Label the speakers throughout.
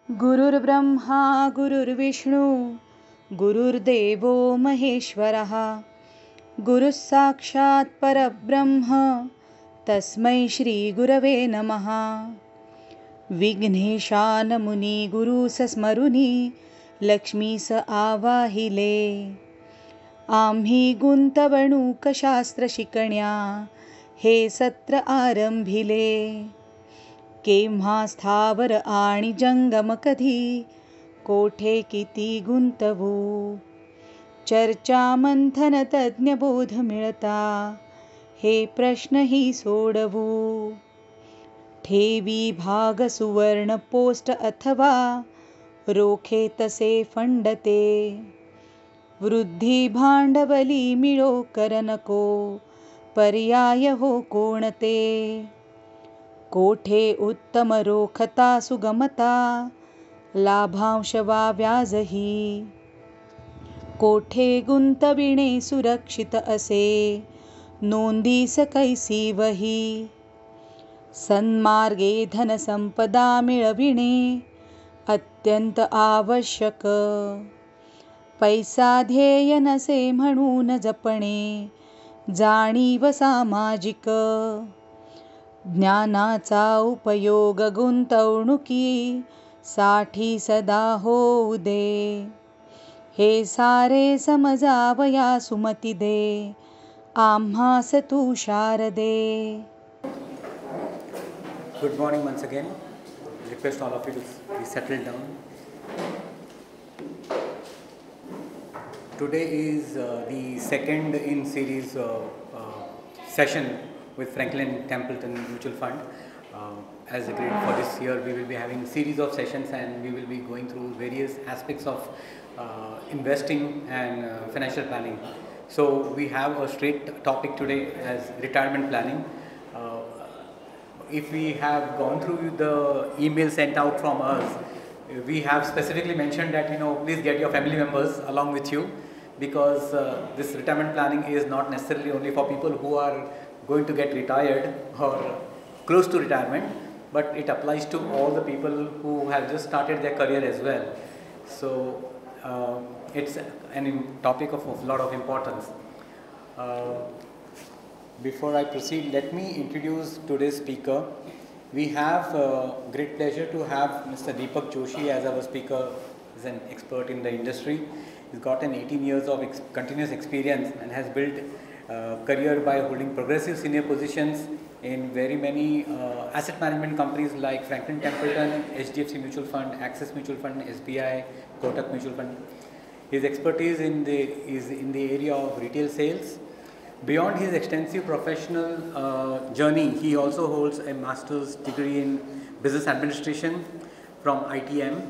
Speaker 1: गुरुर्ब्रह्मा गुरुर्विष्णू गुरुर्देवो महेश्वरः गुरुः साक्षात् परब्रह्म तस्मै श्री गुरवे नमः। विघ्नेशानमुनी गुरुस स्मरुनी लक्ष्मीस आवाहिले। आम्ही गुंतवणूक शास्त्र शिकण्या हे सत्र आरंभिले। केव्हा स्थावर आणि जंगम कधी कोठे किती गुंतवू। चर्चा मंथन तज्ञ बोध मिळता हे प्रश्नही सोडवू। ठेवी भाग सुवर्ण पोस्ट अथवा रोखे तसे फंडते। वृद्धी भांडवली मिळो कर नको पर्याय हो कोणते। कोठे उत्तम रोखता सुगमता लाभांश वा व्याजही। कोठे गुंतविणे सुरक्षित असे नोंदीस कैसी वही। सन्मार्गे धनसंपदा मिळविणे अत्यंत आवश्यक। पैसा ध्येय नसे म्हणून जपणे जाणीव सामाजिक। ज्ञानाचा उपयोग गुंतवणुकी साठी सदा होऊ दे। हे सारे समजावया सुमती दे आम्हास तू शारदे।
Speaker 2: Good morning once again. Request all of you to be settled down. Today is the second in series session with Franklin Templeton Mutual Fund. As agreed for this year, we will be having a series of sessions and we will be going through various aspects of investing and financial planning. So we have a straight topic today as retirement planning. If we have gone through the email sent out from us, we have specifically mentioned that please get your family members along with you, because this retirement planning is not necessarily only for people who are going to get retired or close to retirement, but it applies to all the people who have just started their career as well. So it's a topic of a lot of importance. Before I proceed, let me introduce today's speaker. We have great pleasure to have Mr. Deepak Joshi as our speaker. He's an expert in the industry. He's got an 18 years of continuous experience and has built career by holding progressive senior positions in very many asset management companies like Franklin Templeton, HDFC Mutual Fund, Axis Mutual Fund, SBI, Kotak Mutual Fund. His expertise is in the area of retail sales. Beyond his extensive professional journey, he also holds a master's degree in business administration from ITM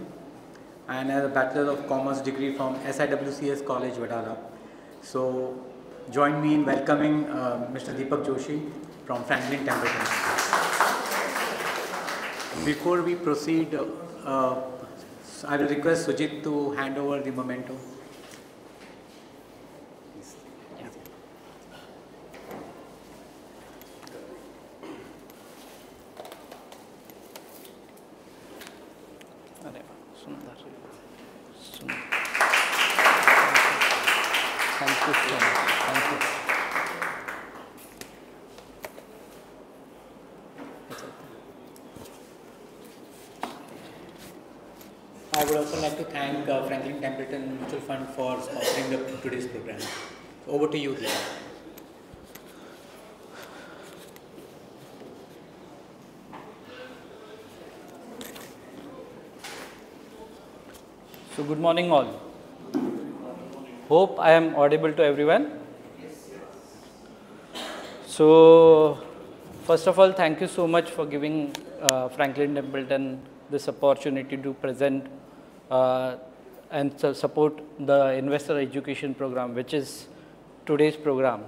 Speaker 2: and a Bachelor of Commerce degree from SIWCS College, Vadala. So join me in welcoming Mr. Deepak Joshi from Franklin Templeton. Before we proceed, I will request Sujit to hand over the memento.
Speaker 3: Thank you so much. Thank you.
Speaker 2: I would also like to thank Franklin Templeton Mutual Fund for sponsoring today's program. So over to you, Deepak.
Speaker 3: So good morning all. Hope I am audible to everyone. So first of all, thank you so much for giving Franklin Templeton this opportunity to present and support the investor education program, which is today's program.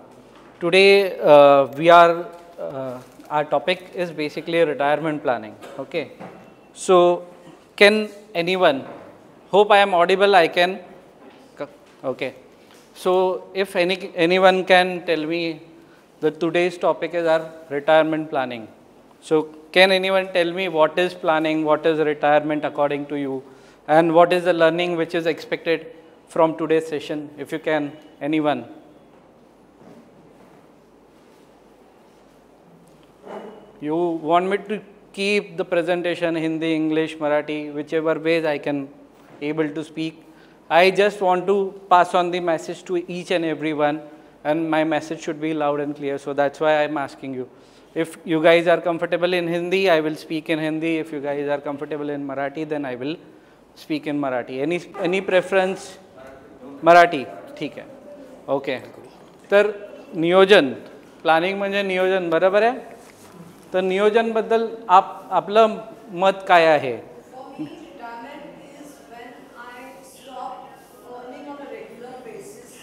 Speaker 3: Today our topic is basically retirement planning. Okay. So can anyone, hope I am audible, I can. Okay. So if anyone can tell me that today's topic is our retirement planning. So can anyone tell me what is planning, what is retirement according to you, and what is the learning which is expected from today's session? If you can, anyone. You want me to keep the presentation Hindi, English, Marathi, whichever ways I can able to speak. I just want to pass on the message to each and everyone, and my message should be loud and clear. So that's why I'm asking you. If you guys are comfortable in Hindi, I will speak in Hindi. If you guys are comfortable in Marathi, then I will speak in Marathi. Any preference? Maraठी, ठीक है. Okay. तर नियोजन, planning म्हणजे नियोजन, बरोबर आहे. तर नियोजन बद्दल आपलं मत काय आहे?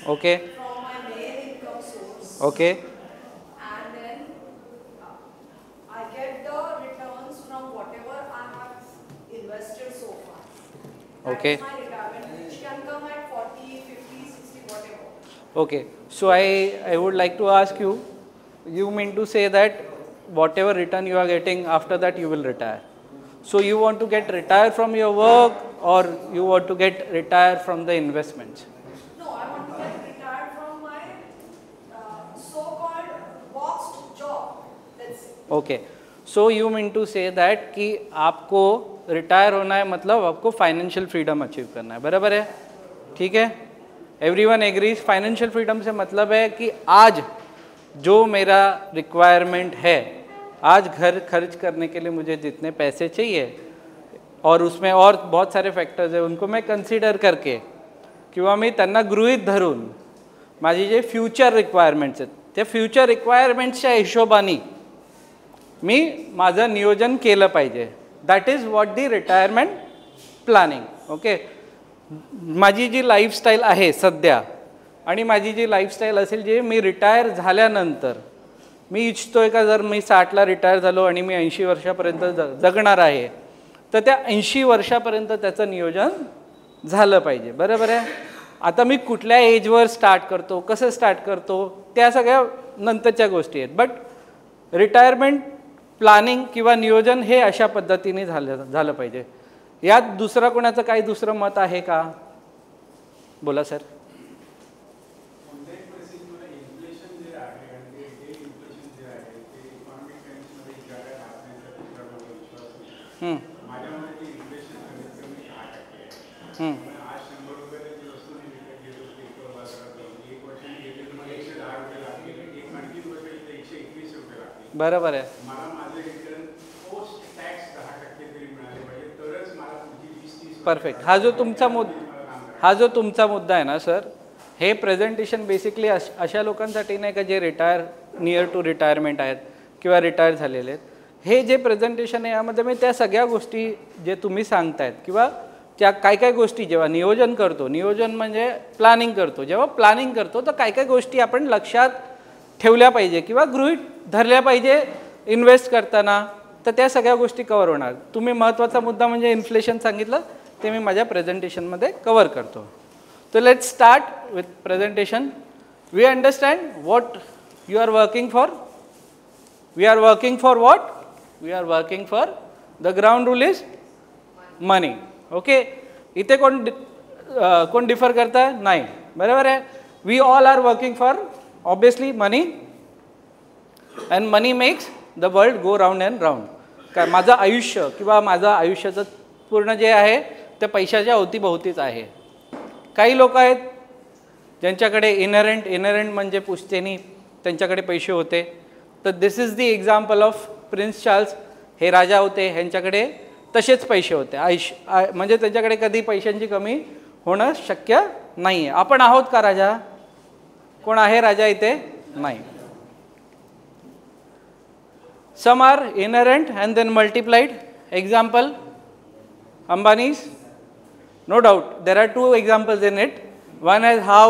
Speaker 3: Okay.
Speaker 4: From my main income source.
Speaker 3: Okay.
Speaker 4: And then I get the returns from whatever I have invested so far.
Speaker 3: Okay.
Speaker 4: That's my retirement, which can come at 40, 50, 60, whatever.
Speaker 3: Okay. So I would like to ask you, you mean to say that whatever return you are getting, after that you will retire. So you want to get retired from your work, or you want to get retired from the investments?
Speaker 4: No, I want to get retired from my so-called boxed job. That's it.
Speaker 3: Okay. So you mean to say that कि आपको retire होना है, मतलब आपको financial freedom achieve करना है, बराबर है? ठीक है. Everyone agrees. फाइनेंशियल फ्रीडम से मतलब है कि आज जो मेरा रिक्वायरमेंट है, आज घर खर्च करने के लिए मुझे जितने पैसे चाहिए, और उसमें और बहुत सारे फॅक्टर्स आहे, उनको मैं कन्सिडर करके किंवा मी त्यांना गृहीत धरून माझी जे फ्युचर रिक्वायरमेंट्स आहेत, त्या फ्युचर रिक्वायरमेंट्सच्या हिशोबाने मी माझं नियोजन केलं पाहिजे. That is what the retirement planning. Okay. माझी जी लाईफस्टाईल आहे सध्या, आणि माझी जी लाईफस्टाईल असेल जे मी रिटायर झाल्यानंतर, मी इच्छितोय का जर मी 60ला रिटायर झालो आणि मी 80 वर्षापर्यंत जगणार आहे, तर त्या 80 वर्षापर्यंत त्याचं नियोजन झालं पाहिजे, बरोबर आहे. आता मी कुठल्या एजवर स्टार्ट करतो, कसं स्टार्ट करतो, त्या सगळ्या नंतरच्या गोष्टी आहेत. बट रिटायरमेंट प्लॅनिंग किंवा नियोजन हे अशा पद्धतीने झालं पाहिजे. यात दुसरं कोणाचं काही दुसरं मत आहे का? बोला सर. बरोबर आहे. परफेक्ट. हा जो तुमचा मुद्दा आहे ना सर, हे प्रेझेंटेशन बेसिकली अशा लोकांसाठी नाही का जे नियर टू रिटायरमेंट आहेत किंवा रिटायर झालेले आहेत. हे जे प्रेझेंटेशन आहे यामध्ये मी त्या सगळ्या गोष्टी जे तुम्ही सांगतायत किंवा त्या काय गोष्टी जेव्हा नियोजन करतो, नियोजन म्हणजे प्लॅनिंग करतो, जेव्हा प्लॅनिंग करतो तर काय गोष्टी आपण लक्षात ठेवल्या पाहिजे किंवा गृहीत धरल्या पाहिजे इन्व्हेस्ट करताना, तर त्या सगळ्या गोष्टी कव्हर होणार. तुम्ही महत्त्वाचा मुद्दा म्हणजे इन्फ्लेशन सांगितलं, ते मी माझ्या प्रेझेंटेशनमध्ये कव्हर करतो. तर let's start with presentation. We understand what you are working for. We are working for what? We are working for the ground rule is money. Okay. इथे कोण डिफर करता? नाही, बरोबर आहे. We all are working for obviously money, and money makes the world go round and round. काय माझं आयुष्य किंवा माझं आयुष्याचं पूर्ण जे आहे ते पैशाच्या अवतीभोवतीच आहे. काही लोक आहेत ज्यांच्याकडे इनहेरंट म्हणजे पुश्तेनी त्यांच्याकडे पैसे होते. तर this is the example of Prince Charles. हे राजा होते, ह्यांच्याकडे तसेच पैसे होते. म्हणजे त्यांच्याकडे कधी पैशांची कमी होणं शक्य नाही आहे. आपण आहोत का राजा? कोण आहे राजा इथे? नाही. Some are inherent and then multiplied. Example, Ambani's. No doubt, there are two examples in it. One is how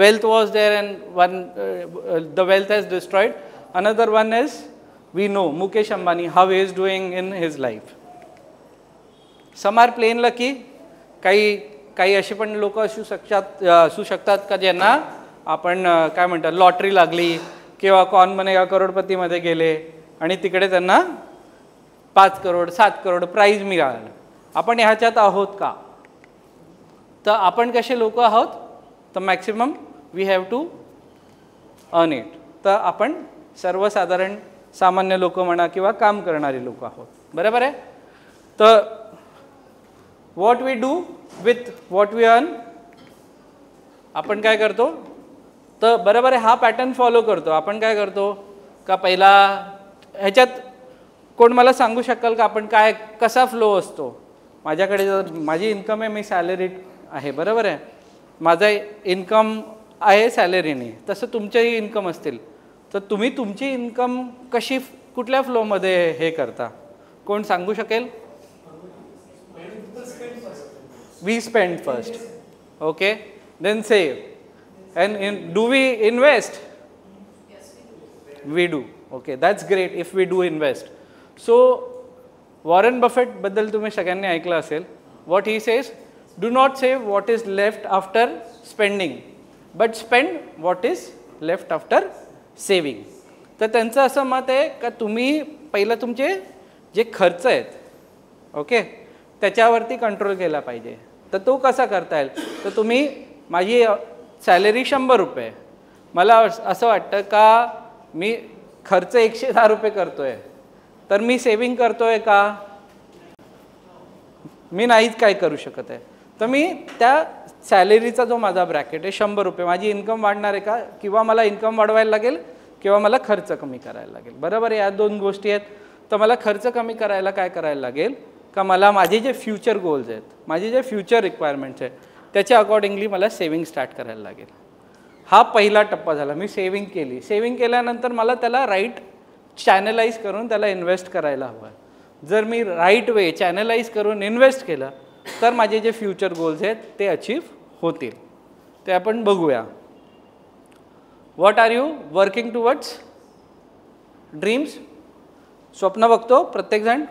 Speaker 3: wealth was there and the wealth has destroyed. Another one is, we know Mukesh Ambani, how he is doing in his life. Some are plain lucky. काही असे पण लोक असू शकतात का ज्यांना आपण काय म्हणतात लॉटरी लागली किंवा कौन बनेगा करोडपतीमध्ये गेले आणि तिकडे त्यांना 5 करोड 7 करोड प्राईज मिळालं. आपण ह्याच्यात आहोत का? तर आपण कसे लोक आहोत, तर maximum we have to earn it. तर आपण सर्वसाधारण सामान्य लोक म्हणा किंवा काम करणारे लोक आहोत. बरोबर आहे. तर what we do with what we earn, आपण काय करतो, तर बरोबर आहे हा पॅटर्न फॉलो करतो. आपण काय करतो का पहिला ह्याच्यात कोण मला सांगू शकाल का आपण काय कसा फ्लो असतो. माझ्याकडे जर माझी इन्कम आहे, मी सॅलरीड आहे, बरोबर आहे, माझा इन्कम आहे सॅलरीने, तसं तुमचेही इन्कम असतील. तर तुम्ही तुमची इन्कम कशी कुठल्या फ्लोमध्ये हे करता, कोण सांगू शकेल? We spend first, okay, then save, and do we invest?
Speaker 4: Yes,
Speaker 3: we do. Okay, that's great if we do invest. So Warren Buffett बद्दल तुम्ही सगळ्यांनी ऐकलं असेल. what he says, do not save what is left after spending but spend what is left after saving. तर त्यांचं असं मत आहे का तुम्ही पहिलं तुमचे जे खर्च आहेत, ओके, त्याच्यावरती कंट्रोल केला पाहिजे. तर तो कसा करता येईल, तर तुम्ही माझी सॅलरी 100 रुपये, मला असं वाटतं का मी खर्च 110 रुपये करतो आहे, तर मी सेविंग करतो आहे का? मी नाहीच काय करू शकत आहे. तर मी त्या सॅलरीचा जो माझा ब्रॅकेट आहे 100 रुपये, माझी इन्कम वाढणार आहे का, किंवा मला इन्कम वाढवायला लागेल किंवा मला खर्च कमी करायला लागेल. बरोबर आहे, या दोन गोष्टी आहेत. तर मला खर्च कमी करायला काय करायला लागेल का, मला माझे जे फ्युचर गोल्स आहेत, माझे जे फ्युचर रिक्वायरमेंट्स आहेत, त्याच्या अकॉर्डिंगली मला सेविंग स्टार्ट करायला लागेल. हा पहिला टप्पा झाला. मी सेविंग केली. सेविंग केल्यानंतर मला त्याला राईट चॅनलाइज करून त्याला इन्व्हेस्ट करायला हवं. जर मी राईट वे चॅनलाइज करून इन्व्हेस्ट केलं तर माझे जे फ्युचर गोल्स आहेत ते अचीव होतील. ते आपण बघूया. What are you working towards? Dreams, स्वप्न बघतो प्रत्येकजण.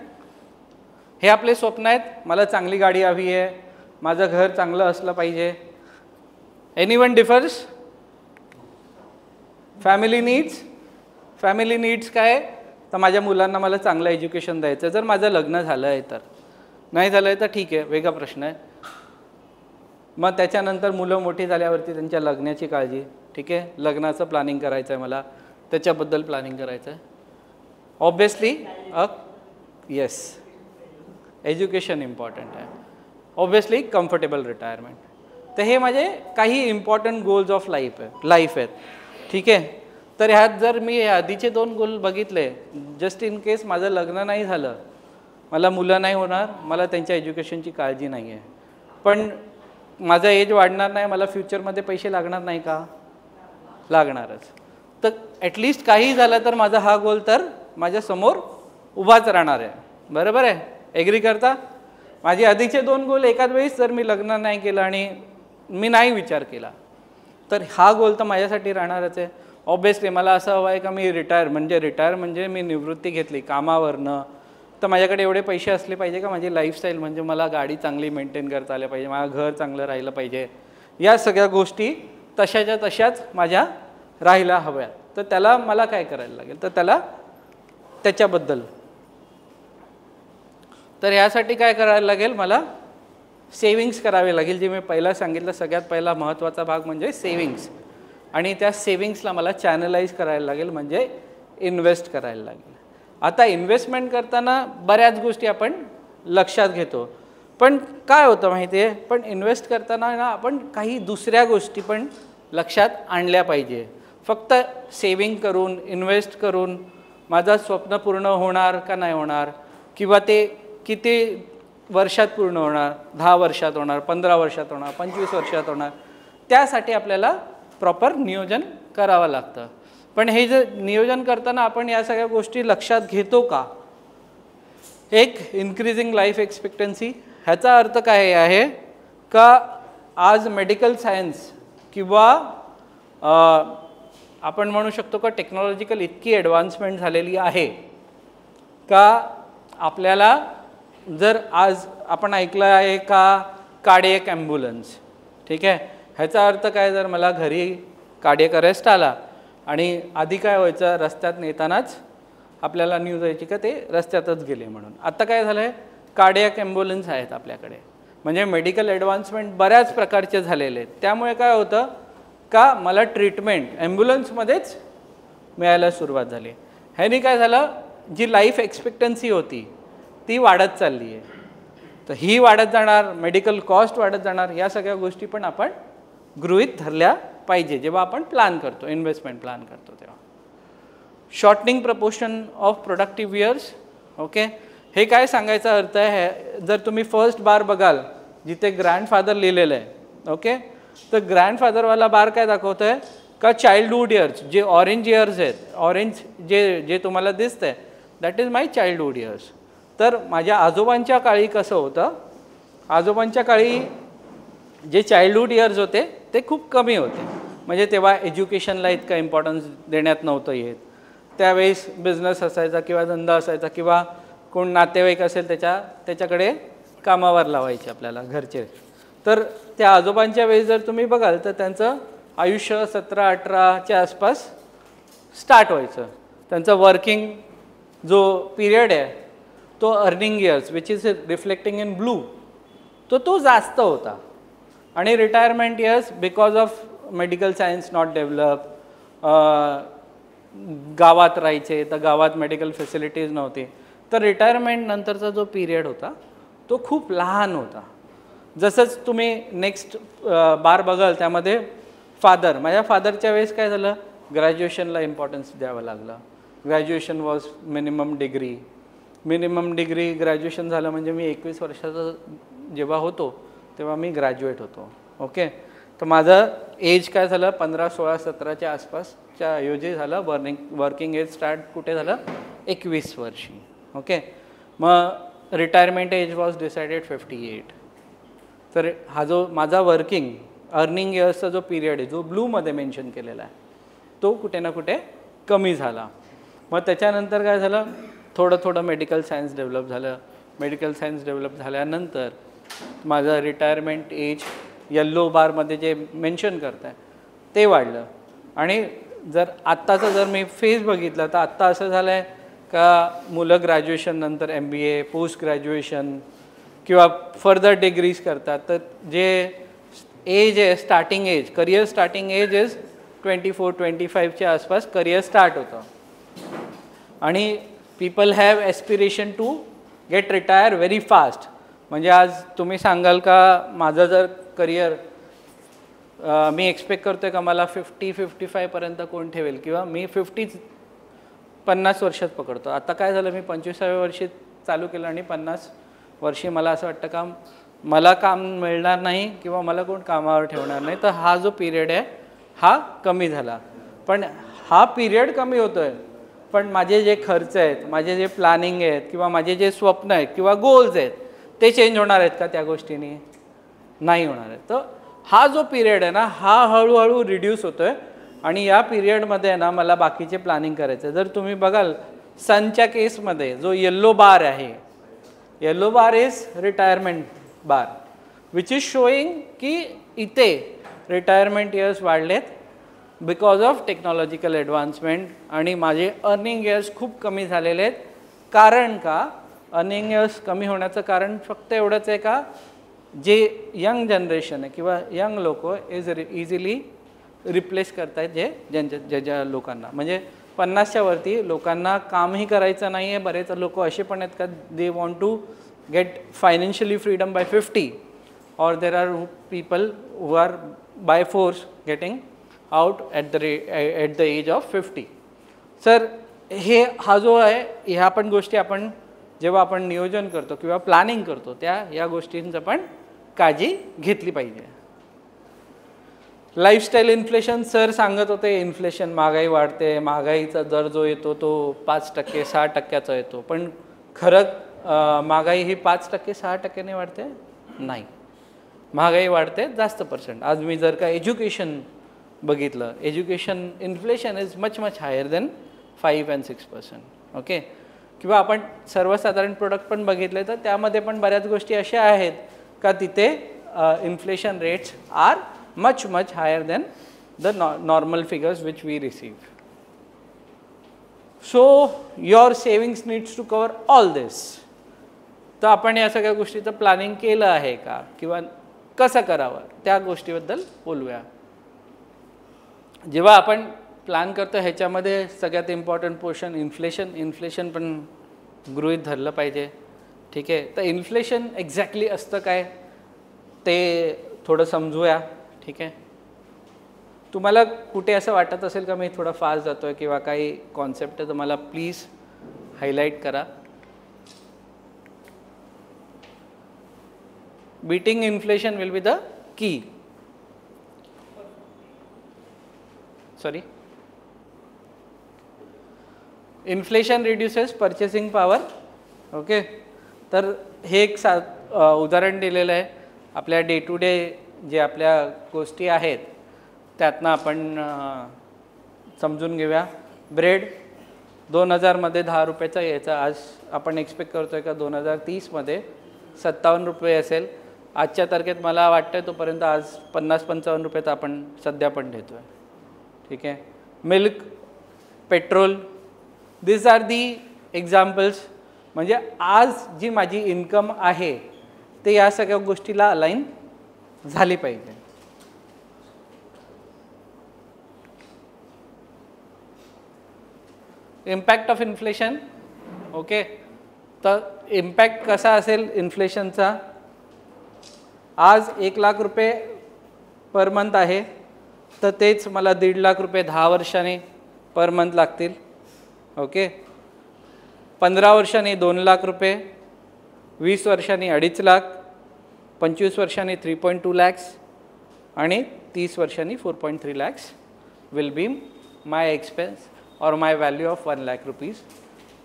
Speaker 3: हे आपले स्वप्न आहेत. मला चांगली गाडी हवी आहे, माझं घर चांगलं असलं पाहिजे. Anyone differs? Family needs. Family needs काय, तर माझ्या मुलांना मला चांगलं एज्युकेशन द्यायचं. जर माझं लग्न झालं आहे, तर नाही झालं आहे तर ठीक आहे, वेगळा प्रश्न आहे. मग त्याच्यानंतर मुलं मोठी झाल्यावरती त्यांच्या लग्नाची काळजी, ठीक आहे, लग्नाचं प्लॅनिंग करायचं आहे मला, त्याच्याबद्दल प्लॅनिंग करायचं आहे. ऑब्वियसली येस, एज्युकेशन इम्पॉर्टंट आहे. Obviously comfortable retirement. तर हे माझे काही इम्पॉर्टंट गोल्स ऑफ लाईफ आहेत, ठीक आहे. तर ह्यात जर मी आधीचे 2 गोल बघितले, जस्ट इन केस माझं लग्न नाही झालं, मला मुलं नाही होणार, मला त्यांच्या एज्युकेशनची काळजी नाही आहे, पण माझा एज वाढणार नाही, मला फ्युचरमध्ये पैसे लागणार नाही का? लागणारच. तर ॲटलिस्ट काही झालं तर माझा हा गोल तर माझ्यासमोर उभाच राहणार आहे. बरोबर आहे, एग्री करता? माझे आधीचे 2 गोल एकाच वेळेस जर मी लग्न नाही केलं आणि मी नाही विचार केला, तर हा गोल तर माझ्यासाठी राहणारच आहे. ऑब्वियसली मला असं हवं आहे का मी रिटायर म्हणजे मी निवृत्ती घेतली कामावरनं, तर माझ्याकडे एवढे पैसे असले पाहिजे का माझी लाईफस्टाईल, म्हणजे मला गाडी चांगली मेंटेन करता आल्या पाहिजे, माझं घर चांगलं राहिलं पाहिजे, या सगळ्या गोष्टी तशाच्या तशाच माझ्या राहायला हव्यात. तर त्याला मला काय करायला लागेल, तर त्याला त्याच्याबद्दल, तर यासाठी काय करायला लागेल, मला सेविंग्स करावे लागेल. जे मी पहिला सांगितलं, सगळ्यात पहिला महत्त्वाचा भाग म्हणजे सेविंग्स. आणि त्या सेविंग्सला मला चॅनलाइज करायला लागेल, म्हणजे इन्व्हेस्ट करायला लागेल. आता इन्व्हेस्टमेंट करताना बऱ्याच गोष्टी आपण लक्षात घेतो, पण काय होतं माहिती आहे, पण इन्व्हेस्ट करताना ना आपण काही दुसऱ्या गोष्टी पण लक्षात आणल्या पाहिजे. फक्त सेविंग करून इन्व्हेस्ट करून माझं स्वप्न पूर्ण होणार का नाही होणार, किंवा ते किती वर्षात पूर्ण होणार, 10 वर्षात होणार, 15 वर्षात होणार, 25 वर्षात होणार, त्यासाठी आपल्याला प्रॉपर नियोजन करावं लागतं. पण हे जे नियोजन करताना आपण या सगळ्या गोष्टी लक्षात घेतो का? एक इन्क्रीजिंग लाईफ एक्सपेक्टन्सी, ह्याचा अर्थ काय आहे का आज मेडिकल सायन्स किंवा आपण म्हणू शकतो का टेक्नॉलॉजिकल इतकी ॲडव्हान्समेंट झालेली आहे का आपल्याला, जर आज आपण ऐकलं आहे का कार्डियक ॲम्ब्युलन्स, ठीक आहे, ह्याचा अर्थ काय, जर मला घरी कार्डियक अरेस्ट आला आणि आधी काय व्हायचं, रस्त्यात नेतानाच आपल्याला न्यूज यायची का ते रस्त्यातच गेले म्हणून. आता काय झालं आहे, कार्डियाक ॲम्ब्युलन्स आहेत आपल्याकडे, म्हणजे मेडिकल ॲडव्हान्समेंट बऱ्याच प्रकारचे झालेले आहेत. त्यामुळे काय होतं का मला ट्रीटमेंट ॲम्ब्युलन्समध्येच मिळायला सुरुवात झाली. ह्यानी काय झालं, जी लाईफ एक्सपेक्टन्सी होती ती वाढत चालली आहे. तर ही वाढत जाणार, मेडिकल कॉस्ट वाढत जाणार, या सगळ्या गोष्टी पण आपण गृहीत धरल्या पाहिजे जेव्हा आपण प्लॅन करतो, इन्व्हेस्टमेंट प्लॅन करतो तेव्हा. Shortening proportion of productive years. Okay, हे काय सांगायचा अर्थ आहे, जर तुम्ही फर्स्ट बार बघाल जिथे ग्रँडफादर लिहिलेलं आहे, ओके, तर ग्रँडफादरवाला बार काय दाखवतं आहे का चाइल्डहूड इयर्स, जे ऑरेंज इयर्स आहेत, ऑरेंज जे तुम्हाला दिसतं आहे that is my childhood years. तर माझ्या आजोबांच्या काळी कसं होतं, आजोबांच्या काळी जे चाइल्डहूड इयर्स होते ते खूप कमी होते, म्हणजे तेव्हा एज्युकेशनला इतकं इम्पॉर्टन्स देण्यात नव्हतं येत. त्यावेळेस बिझनेस असायचा किंवा धंदा असायचा किंवा कोण नातेवाईक असेल त्याच्याकडे कामावर लावायचे आपल्याला घरचे. तर त्या आजोबांच्या वेळेस जर तुम्ही बघाल तर त्यांचं आयुष्य 17-18च्या आसपास स्टार्ट व्हायचं. त्यांचं वर्किंग जो पिरियड आहे तो earning years which is reflecting in blue तो जास्त होता. आणि retirement years because of medical science not develop, गावात राहायचे तर गावात मेडिकल फॅसिलिटीज नव्हती, तर रिटायरमेंट नंतरचा जो पिरियड होता तो खूप लहान होता. जसंच तुम्ही नेक्स्ट बार बघाल त्यामध्ये फादर, माझ्या फादरच्या वेळेस काय झालं, ग्रॅज्युएशनला इम्पॉर्टन्स द्यावं लागलं. Graduation was minimum degree graduation झालं म्हणजे मी 21 वर्षाचा जेव्हा होतो तेव्हा मी ग्रॅज्युएट होतो. ओके, तर माझं एज काय झालं 15, 16, 17च्या आसपासच्या ऐवजी झालं वर्किंग एज स्टार्ट कुठे झालं 21 वर्षी. ओके, मग रिटायरमेंट एज वॉज डिसाइडेड 58. तर हा जो माझा अर्निंग इयर्सचा जो पिरियड आहे जो ब्लूमध्ये मेन्शन केलेला आहे तो कुठे ना कुठे कमी झाला. मग त्याच्यानंतर काय झालं, थोडं मेडिकल सायन्स डेव्हलप झालं. मेडिकल सायन्स डेव्हलप झाल्यानंतर माझं रिटायरमेंट एज येल्लो बारमध्ये जे मेन्शन करत आहे ते वाढलं. आणि जर मी फेज बघितला तर आत्ता असं झालं आहे का मुलं ग्रॅज्युएशन नंतर MBA, पोस्ट ग्रॅज्युएशन किंवा फर्दर डिग्रीज करतात. तर जे एज आहे starting age, career starting age is 24-25च्या आसपास करिअर स्टार्ट होतं. आणि people have aspiration to get retire very fast. म्हणजे आज तुम्ही सांगाल का माझं जर करिअर मी एक्सपेक्ट करतो आहे का मला 50-55 पर्यंत कोण ठेवेल किंवा मी 50 वर्षात पकडतो. आता काय झालं, मी 25व्या वर्षी चालू केलं आणि 50 वर्षी मला असं वाटतं का मला काम मिळणार नाही किंवा मला कोण कामावर ठेवणार नाही. तर हा जो पिरियड आहे हा कमी झाला. पण हा पिरियड कमी होतो आहे, पण माझे जे खर्च आहेत, माझे जे प्लॅनिंग आहेत किंवा माझे जे स्वप्न आहेत किंवा गोल्स आहेत ते चेंज होणार आहेत का त्या गोष्टींनी? नाही होणार आहे. तर हा जो पिरियड आहे ना हा हळूहळू रिड्यूस होतो आहे आणि या पिरियडमध्ये ना मला बाकीचे प्लॅनिंग करायचं आहे. जर तुम्ही बघाल सनच्या केसमध्ये जो येल्लो बार आहे, yellow bar is retirement bar which is showing की इथे रिटायरमेंट इयर्स वाढलेत बिकॉज ऑफ टेक्नॉलॉजिकल ॲडव्हान्समेंट. आणि माझे अर्निंग इयर्स खूप कमी झालेले आहेत. कारण का अर्निंग इयर्स कमी होण्याचं कारण फक्त एवढंच आहे का जे यंग जनरेशन आहे किंवा यंग लोक इझिली रिप्लेस करतायत ज्या लोकांना, म्हणजे 50च्या वरती लोकांना कामही करायचं नाही आहे. बरेच लोक असे पण आहेत का they want to get financially freedom by 50 or there are people who are by force getting out at the age of 50. Sir हा जो आहे ह्या पण गोष्टी आपण जेव्हा आपण नियोजन करतो किंवा प्लॅनिंग करतो या गोष्टींचं पण काळजी घेतली पाहिजे. लाईफस्टाईल इन्फ्लेशन, सर सांगत होते इन्फ्लेशन, महागाई वाढते, महागाईचा दर जो येतो तो 5%, 6%चा येतो. पण खरं महागाई ही 5%, 6%ने वाढते नाही, महागाई वाढते जास्त %. आज मी जर का एज्युकेशन बघितलं, education inflation is much higher than 5 and 6%. Okay, किंवा आपण सर्वसाधारण प्रोडक्ट पण बघितले तर त्यामध्ये पण बऱ्याच गोष्टी अशा आहेत का तिथे inflation rates are much higher than the normal figures which we receive. So your savings needs to cover all this. तर आपण या सगळ्या गोष्टीचं प्लॅनिंग केलं आहे का किंवा कसं करावं त्या गोष्टीबद्दल बोलूया. जेव्हा आपण प्लॅन करतो ह्याच्यामध्ये सगळ्यात इम्पॉर्टंट पोर्शन इन्फ्लेशन पण गृहीत धरलं पाहिजे. ठीक आहे. तर इन्फ्लेशन एक्झॅक्टली असतं काय ते थोडं समजूया. ठीक आहे. तुम्हाला कुठे असं वाटत असेल का मी थोडं फास्ट जातो आहे किंवा काही कॉन्सेप्ट आहे तर मला प्लीज हायलाईट करा. Beating inflation will be the key. Sorry, inflation reduces purchasing power. Okay. तर हे एक उदाहरण दिलेलं आहे. आपल्या डे टू डे जे आपल्या गोष्टी आहेत त्यातनं आपण समजून घेऊया. ब्रेड 2000मध्ये 10 रुपयाचा यायचा, आज आपण एक्सपेक्ट करतो आहे का 2030मध्ये 57 रुपये असेल. आजच्या तारखेत मला वाटतं आहे तोपर्यंत आज 50-55 रुपयात आपण सध्या पण देतो आहे. ठीक आहे. Milk, petrol, this are the examples. म्हणजे आज जी माझी इन्कम आहे ते या सगळ्या गोष्टीला अलाइन झाली पाहिजे. Impact of inflation. ओके. तर इम्पॅक्ट कसा असेल इन्फ्लेशनचा. आज 1 लाख रुपये पर मंथ आहे तर तेच मला 1.5 लाख रुपये 10 वर्षांनी पर मंथ लागतील. ओके. 15 वर्षांनी 2 लाख रुपये, 20 वर्षांनी 2.5 लाख, 25 वर्षांनी 3.2 लॅक्स आणि 30 वर्षांनी 4.3 lakhs will be my expense or my value of 1 lakh rupees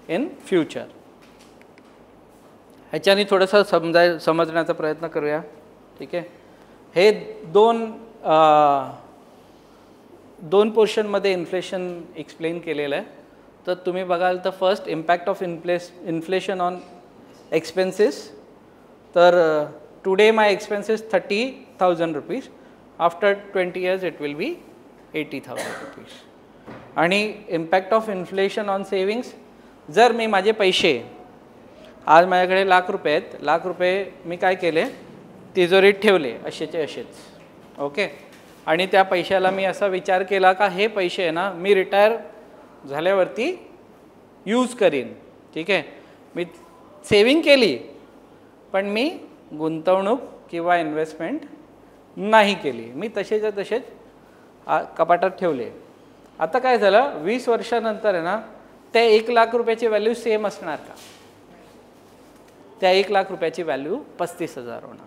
Speaker 3: in future. ह्याच्याने थोडंसं समजण्याचा प्रयत्न करूया. ठीक आहे. हे दोन पोर्शनमध्ये इन्फ्लेशन एक्सप्लेन केलेलं आहे. तर तुम्ही बघाल तर first impact of inflation on expenses. तर today my expenses 30,000 rupees. After 20 years it will be 80,000 rupees. आणि impact of inflation on savings. जर मी माझे पैसे आज माझ्याकडे 1 लाख रुपये आहेत, 1 लाख रुपये मी काय केले तिजोरीत ठेवले असेचे असेच. ओके. आणि त्या पैशाला मी असा विचार केला का हे पैसे आहे ना मी रिटायर झाल्यावरती यूज करीन. ठीक आहे. मी सेविंग केली पण मी गुंतवणूक किंवा इन्व्हेस्टमेंट नाही केली. मी तसेच्या तसेच कपाटात ठेवले. आता काय झालं 20 वर्षानंतर आहे ना त्या 1 लाख रुपयाची व्हॅल्यू सेम असणार का. त्या 1 लाख रुपयाची व्हॅल्यू 35,000 होणार.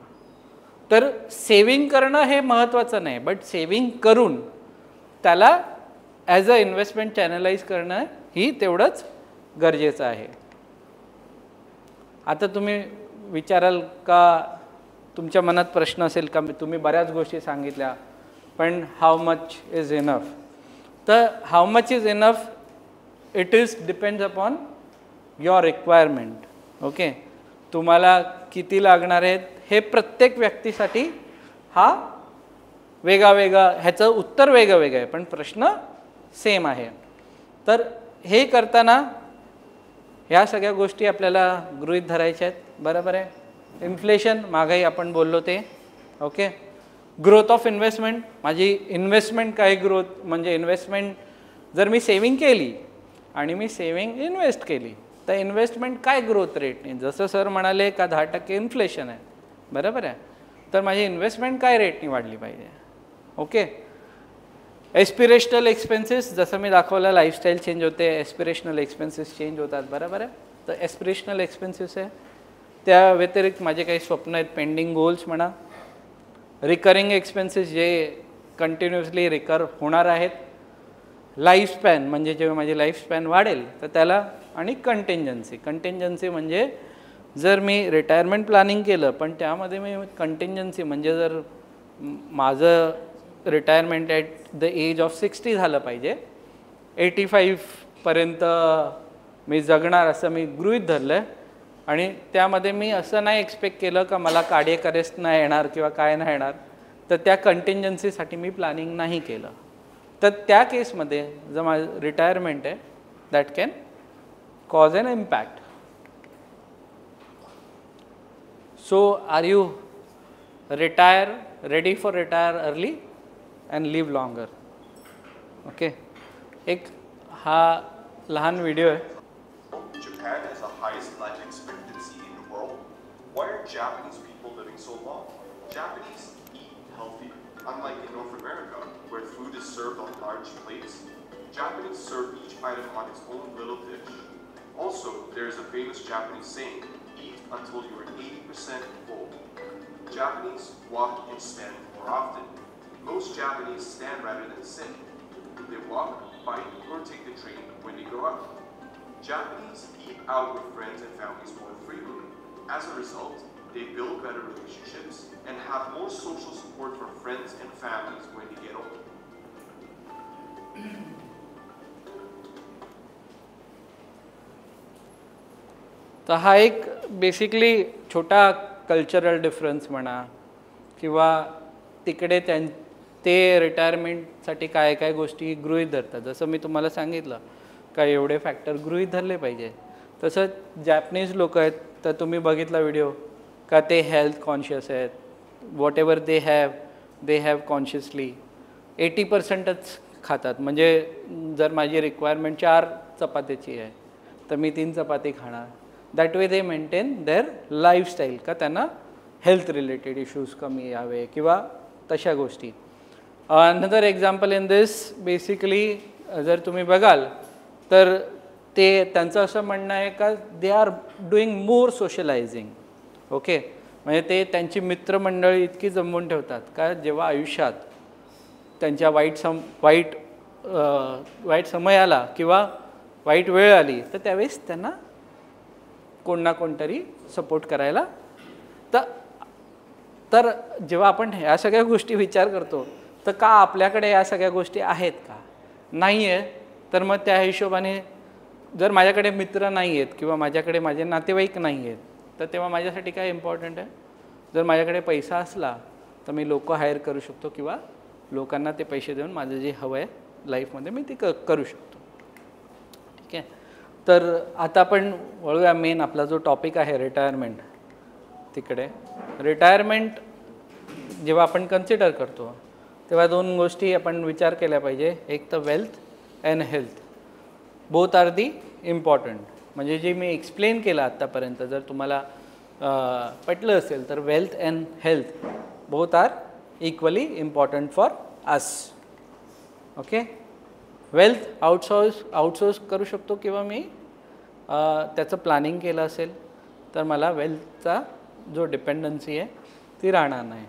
Speaker 3: तर सेविंग करणं हे महत्त्वाचं नाही बट सेविंग करून त्याला ॲज अ इन्व्हेस्टमेंट चॅनलाइज करणं ही तेवढंच गरजेचं आहे. आता तुम्ही विचाराल का तुमच्या मनात प्रश्न असेल का तुम्ही बऱ्याच गोष्टी सांगितल्या पण हाऊ मच इज इनफ. तर how much is enough it is depends upon your requirement. Okay. तुम्हाला किती लागणार आहेत हे प्रत्येक व्यक्तीसाठी हा वेगळा ह्याचं उत्तर वेगळं आहे पण प्रश्न सेम आहे. तर हे करताना ह्या सगळ्या गोष्टी आपल्याला गृहीत धरायच्या आहेत. बरोबर आहे. इन्फ्लेशन, महागाई आपण बोललो ते. ओके. Growth of investment. माझी इन्व्हेस्टमेंट काय ग्रोथ म्हणजे इन्व्हेस्टमेंट जर मी सेविंग केली आणि मी सेविंग इन्व्हेस्ट केली तर इन्व्हेस्टमेंट काय ग्रोथ रेटने. जसं सर म्हणाले का 10% इन्फ्लेशन आहे. बरोबर आहे. तर माझी इन्व्हेस्टमेंट काय रेटने वाढली पाहिजे. ओके. एस्पिरेशनल एक्सपेन्सेस जसं मी दाखवलं लाईफस्टाईल चेंज होते एस्पिरेशनल एक्सपेन्सेस चेंज होतात. बरोबर आहे. तर एस्पिरेशनल एक्सपेन्सेस आहे. त्या व्यतिरिक्त माझे काही स्वप्न आहेत पेंडिंग गोल्स म्हणा. रिकरिंग एक्सपेन्सेस जे कंटिन्युअसली रिकर होणार आहेत. लाईफस्पॅन म्हणजे जेव्हा माझी लाईफस्पॅन वाढेल तर त्याला. आणि कंटिंजन्सी म्हणजे जर मी रिटायरमेंट प्लॅनिंग केलं पण त्यामध्ये मी कंटिंजन्सी म्हणजे जर माझं retirement at the age of 60 झालं पाहिजे 85पर्यंत मी जगणार असं मी गृहीत धरलं आहे. आणि त्यामध्ये मी असं नाही एक्सपेक्ट केलं का मला कार्डियक अरेस्ट नाही येणार किंवा काय नाही येणार तर त्या कंटिंजन्सीसाठी मी प्लॅनिंग नाही केलं. तर त्या केसमध्ये जर माझं रिटायरमेंट आहे that can cause an impact. So are you ready for retire early and live longer? Okay. एक हा लहान व्हिडिओ आहे.
Speaker 5: Japan has the highest life expectancy in the world. Why are Japanese people living so long? Japanese eat healthy. Unlike in North America, where food is served on large plates, Japanese serve each item on its own little dish. Also, there is a famous Japanese saying, eat until you are 80% full. Japanese walk and stand more often. Most Japanese stand rather than sit. They walk, bike, or take the train when they grow up. Japanese eat out with friends and families more frequently. As a result, they build better relationships and have more social support from friends and families when they get older.
Speaker 3: तर हा एक basically छोटा cultural difference म्हणा किंवा तिकडे ते रिटायरमेंटसाठी काय काय गोष्टी गृहीत धरतात. जसं मी तुम्हाला सांगितलं का एवढे फॅक्टर गृहीत धरले पाहिजे. तसं जॅपनीज लोक आहेत तर तुम्ही बघितला व्हिडिओ का ते हेल्थ कॉन्शियस आहेत. Whatever they have consciously 80%च खातात. म्हणजे जर माझी रिक्वायरमेंट 4 चपातीची आहे तर मी 3 चपाती खाणार. That way they maintain their lifestyle का त्यांना हेल्थ रिलेटेड इश्यूज कमी यावे किंवा तशा गोष्टी. Another example in this basically जर तुम्ही बघाल तर ते त्यांचं असं म्हणणं आहे का they are doing more socialising. Okay. म्हणजे ते त्यांची मित्रमंडळी इतकी जमवून ठेवतात का जेव्हा आयुष्यात त्यांच्या वाईट समय आला किंवा वाईट वेळ आली तर त्यावेळेस त्यांना कोण ना कोणतरी सपोर्ट करायला. तर जेव्हा आपण ह्या सगळ्या गोष्टी विचार करतो तर का आपल्याकडे या सगळ्या गोष्टी आहेत का नाही आहे. तर मग त्या हिशोबाने जर माझ्याकडे मित्र नाही आहेत किंवा माझ्याकडे माझे नातेवाईक नाही आहेत तर तेव्हा माझ्यासाठी काय इम्पॉर्टंट आहे. जर माझ्याकडे पैसा असला तर मी लोक हायर करू शकतो किंवा लोकांना ते पैसे देऊन माझं जे हवं आहे लाईफमध्ये मी ते करू शकतो. ठीक आहे. तर आता आपण वळूया मेन आपला जो टॉपिक आहे रिटायरमेंट तिकडे. रिटायरमेंट जेव्हा आपण कन्सिडर करतो तेव्हा 2 गोष्टी आपण विचार केल्या पाहिजे. एक तर wealth and health. Both are the important. म्हणजे जे मी एक्सप्लेन केलं आत्तापर्यंत जर तुम्हाला पटलं असेल तर wealth and health both are equally important for us. Okay. Wealth outsource करू शकतो किंवा मी त्याचं प्लॅनिंग केलं असेल तर मला वेल्थचा जो डिपेंडन्सी आहे ती राहणार नाही.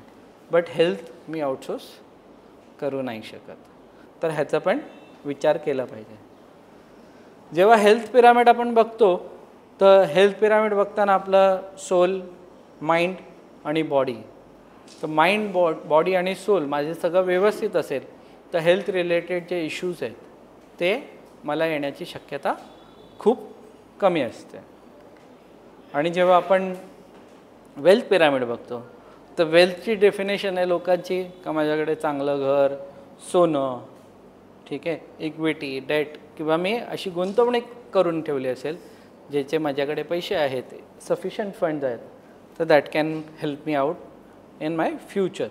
Speaker 3: बट हेल्थ मी आउटसोर्स करू नाही शकत. तर ह्याचा पण विचार केला पाहिजे. जेव्हा हेल्थ पिरामिड आपण बघतो तर हेल्थ पिरामिड बघताना आपलं सोल, माइंड आणि बॉडी. तर माइंड, बॉडी आणि सोल माझे सगळं व्यवस्थित असेल तर हेल्थ रिलेटेड जे इश्यूज आहेत ते मला येण्याची शक्यता खूप कमी असते. आणि जेव्हा आपण वेल्थ पिरामिड बघतो तर वेल्थची डेफिनेशन आहे लोकांची का माझ्याकडे चांगलं घर, सोनं, ठीक आहे, इक्विटी, डेट किंवा मी अशी गुंतवणूक करून ठेवली असेल ज्याचे माझ्याकडे पैसे आहेत, सफिशियंट फंड्स आहेत, तर that can help me out in my future.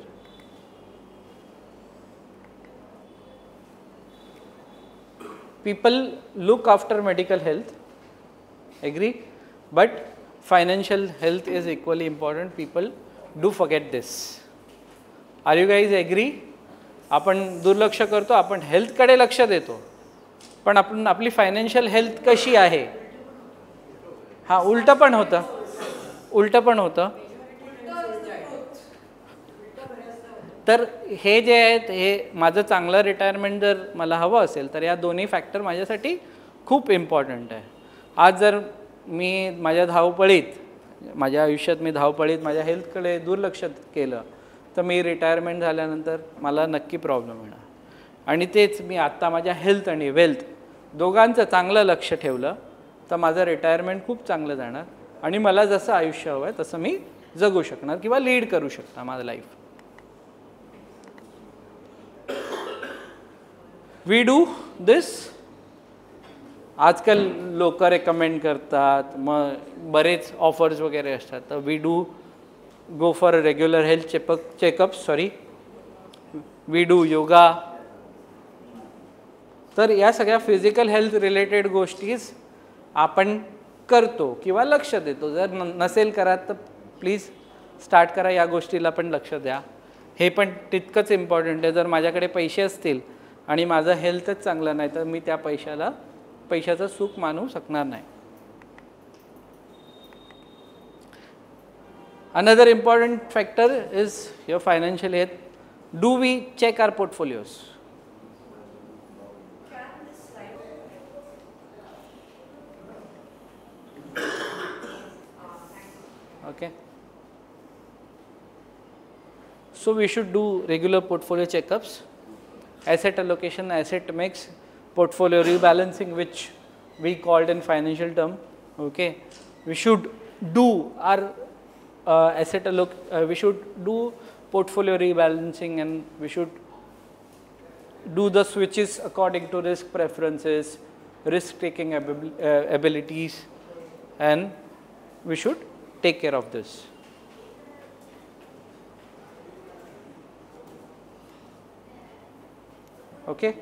Speaker 3: People look after medical health, agree, but financial health is equally important. People do forget this. Are you guys agree? आपण दुर्लक्ष करतो, आपण हेल्थकडे लक्ष देतो, पण आपण आपली फायनान्शियल हेल्थ कशी आहे. हा उलटं पण होतं. तर हे जे आहेत हे माझं चांगलं रिटायरमेंट जर मला हवं असेल तर या दोन्ही फॅक्टर माझ्यासाठी खूप इम्पॉर्टंट आहे. आज जर मी माझ्या आयुष्यात मी धावपळीत माझ्या हेल्थकडे दुर्लक्ष केलं तर मी रिटायरमेंट झाल्यानंतर मला नक्की प्रॉब्लेम येणार. आणि तेच मी आत्ता माझ्या हेल्थ आणि वेल्थ दोघांचं चांगलं लक्ष ठेवलं तर माझं रिटायरमेंट खूप चांगलं जाणार आणि मला जसं आयुष्य हवं आहे तसं मी जगू शकणार किंवा लीड करू शकणार माझं लाईफ. We do this आजकाल लोक रेकमेंड करतात, मग बरेच ऑफर्स वगैरे असतात. तर we do go for regular health checkups, we do yoga. तर या सगळ्या फिजिकल हेल्थ रिलेटेड गोष्टीज आपण करतो किंवा लक्ष देतो. जर नसेल करत तर प्लीज स्टार्ट करा, या गोष्टीला पण लक्ष द्या. हे पण तितकंच इम्पॉर्टंट आहे. जर माझ्याकडे पैसे असतील आणि माझं हेल्थच चांगलं नाही तर मी त्या पैशाचं सुख मानू शकणार नाही. Another important factor is your financial health. Do we check our portfolios? Okay. So we should do regular portfolio checkups, asset allocation, asset mix, portfolio rebalancing, which we called in financial term. Okay. We should do our we should do portfolio rebalancing, and we should do the switches according to risk preferences, risk taking abilities, and we should take care of this. Okay.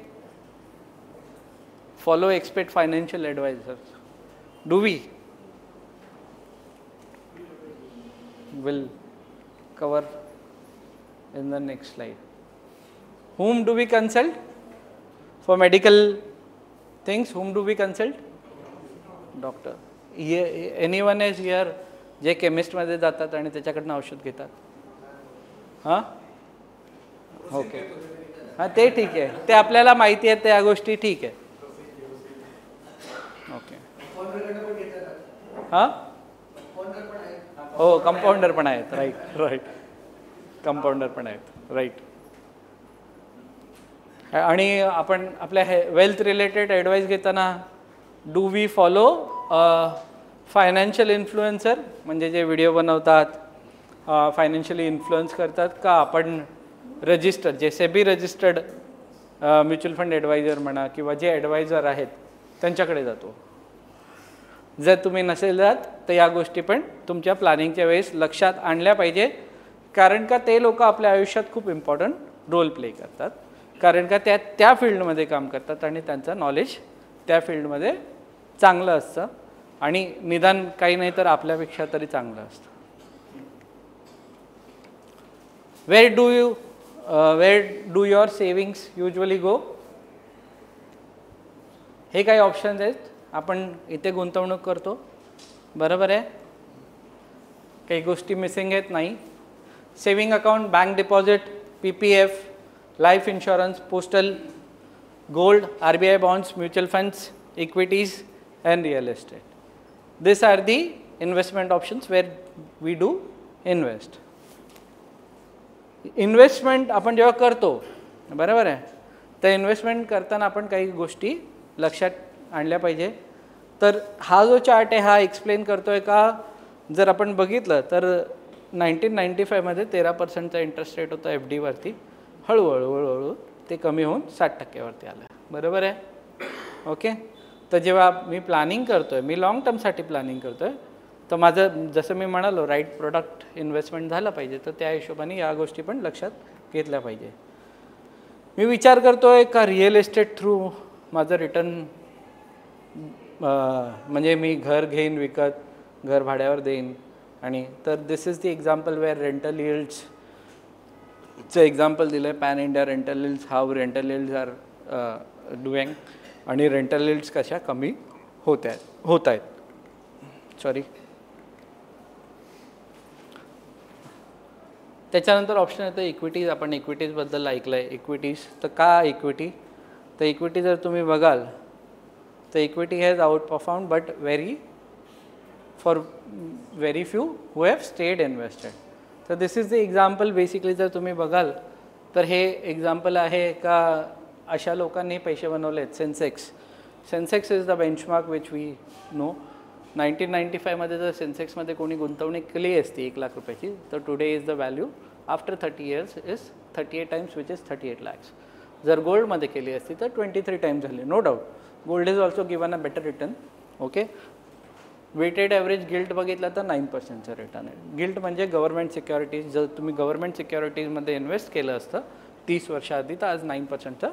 Speaker 3: Follow expert financial advisors. Do we? Will cover in the next slide. Whom do we consult for medical things? Whom do we consult? Doctor. Anyone is here जे chemist मध्ये जातात आणि त्याच्याकडनं औषध घेतात? हां, okay. हां, ते ठीक आहे, ते आपल्याला माहिती आहे, त्या गोष्टी ठीक आहे. ओके. हां, हो, कंपाऊंडर पण आहेत. राईट, कंपाऊंडर पण आहेत. राईट. आणि आपण आपल्या वेल्थ रिलेटेड ॲडवाईस घेताना do we follow financial influencer, म्हणजे जे व्हिडिओ बनवतात, फायनान्शियली इन्फ्लुअन्स करतात, का आपण रजिस्टर्ड, जे SEBI registered mutual fund advisor म्हणा किंवा जे ॲडवायझर आहेत त्यांच्याकडे जातो? जर तुम्ही नसेल जात तर या गोष्टी पण तुमच्या प्लॅनिंगच्या वेळेस लक्षात आणल्या पाहिजे, कारण का ते लोक आपल्या आयुष्यात खूप इम्पॉर्टंट रोल प्ले करतात, कारण का त्या फील्डमध्ये काम करतात आणि त्यांचं नॉलेज त्या फील्डमध्ये चांगलं असतं आणि निदान काही नाही तर आपल्यापेक्षा तरी चांगलं असतं. Where do your savings usually go? हे काही ऑप्शन्स आहेत. आपण इथे गुंतवणूक करतो, बरोबर आहे, काही गोष्टी मिसिंग आहेत नाही. Saving account, bank deposit, PPF, life insurance, postal, gold, RBI bonds, mutual funds, equities and real estate. These are the investment options where we do invest. Investment आपण जेव्हा करतो, बरोबर आहे, तर इन्व्हेस्टमेंट करताना आपण काही गोष्टी लक्षात आणल्या पाहिजे. तर हा जो चार्ट आहे हा एक्सप्लेन करतो आहे का, जर आपण बघितलं तर 1995 मध्ये 13% इंटरेस्ट रेट होता FD वरती. हळूहळू ते कमी होऊन 60% वरती आलं, बरोबर आहे. ओके. तर जेव्हा मी प्लॅनिंग करतो आहे, मी लॉंग टर्मसाठी प्लॅनिंग करतो आहे, तर माझं जसं मी म्हणालो राईट प्रोडक्ट इन्व्हेस्टमेंट झालं पाहिजे, तर त्या हिशोबाने या गोष्टी पण लक्षात घेतल्या पाहिजे. मी विचार करतो आहे का रिअल इस्टेट थ्रू माझं रिटर्न, म्हणजे मी घर घेईन विकत, घर भाड्यावर देईन, आणि तर this is the example where rental यील्ड्सचं एक्झाम्पल दिलं आहे. Pan India rental yields, how rental yields are doing, आणि रेंटल यील्ड्स कशा कमी होत आहेत. सॉरी. त्याच्यानंतर ऑप्शन येतं इक्विटीज. आपण इक्विटीजबद्दल ऐकलं आहे. इक्विटीज, तर का इक्विटी? तर इक्विटी जर तुम्ही बघाल तर equity has outperformed but for very few who have stayed invested. तर this is the example. Basically जर तुम्ही बघाल तर हे एक्झाम्पल आहे का अशा लोकांनी पैसे बनवले आहेत. Sensex is the benchmark which we know. 1995 मध्ये जर सेन्सेक्समध्ये कोणी गुंतवणूक केली असती 1 लाख रुपयाची, तर today is the value after 30 years is 38 times which is 38 lakhs. जर गोल्डमध्ये केली असती तर 23 times झाली, no doubt. Gold is also given a better return. Okay, weighted average gilt बघितलं तर 9%चं रिटर्न आहे. गिल्ट म्हणजे गव्हर्नमेंट सिक्युरिटीज. जर तुम्ही गव्हर्नमेंट सिक्युरिटीजमध्ये इन्व्हेस्ट केलं असतं 30 वर्षाआधी तर आज 9%चं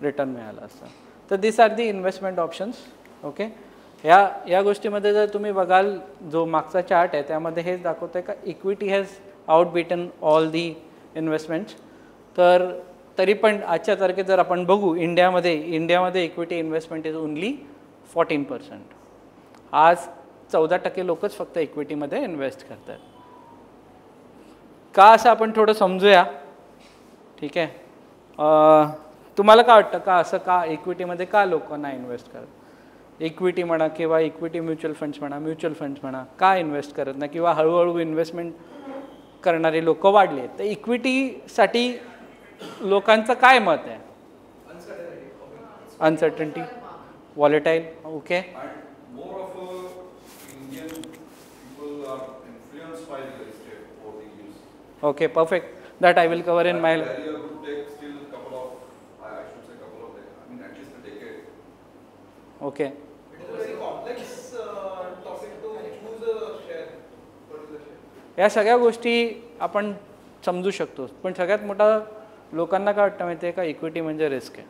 Speaker 3: रिटर्न मिळालं असतं. तर this are the investment options. Okay, या गोष्टीमध्ये जर तुम्ही बघाल जो मागचा चार्ट आहे त्यामध्ये हेच दाखवतं आहे का equity has outbeaten all the investments. तर तरी पण आजच्या तारखेत जर आपण बघू इंडियामध्ये इक्विटी इन्व्हेस्टमेंट इज ओनली 14%. आज 14% लोकच फक्त इक्विटीमध्ये इन्व्हेस्ट करतात. का असं आपण थोडं समजूया. ठीक आहे, तुम्हाला काय वाटतं का असं का इक्विटीमध्ये का लोकांना इन्व्हेस्ट करत, इक्विटी म्हणा किंवा इक्विटी म्युच्युअल फंड्स म्हणा का इन्व्हेस्ट करत नाही किंवा हळूहळू इन्व्हेस्टमेंट करणारे लोक वाढले आहेत. तर इक्विटीसाठी लोकांचं काय मत आहे. Uncertainty, volatile. Okay, okay, perfect. That I will cover in my. Okay.
Speaker 6: It is a very complex topic to choose a share, particular share.
Speaker 3: या सगळ्या गोष्टी आपण समजू शकतो, पण सगळ्यात मोठा लोकांना काय वाटतं माहिती आहे का, इक्विटी म्हणजे रिस्क आहे.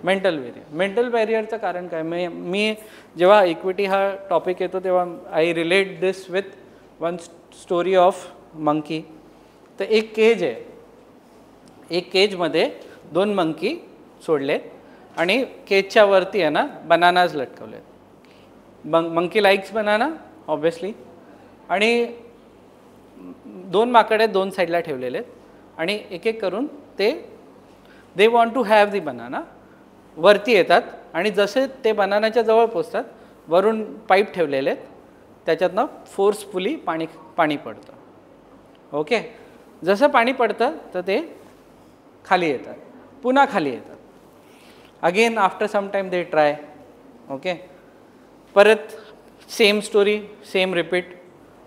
Speaker 3: मेंटल बॅरियरचं कारण काय. मी जेव्हा इक्विटी हा टॉपिक येतो तेव्हा I relate this with one story of monkey. तर एक केज आहे, एक केजमध्ये 2 मंकी सोडले आणि केजच्या वरती आहे ना बनानाज लटकवले. Monkey likes banana obviously. आणि 2 माकडे 2 साईडला ठेवलेले आहेत आणि एक एक करून they want to have the banana. वरती येतात आणि जसे ते बनानाच्या जवळ पोचतात वरून पाईप ठेवलेले आहेत त्याच्यातनं फोर्सफुली पाणी पडतं. ओके, जसं पाणी पडतं तर ते खाली येतात, पुन्हा खाली येतात. Again after some time they try. Okay, परत सेम स्टोरी, सेम रिपीट.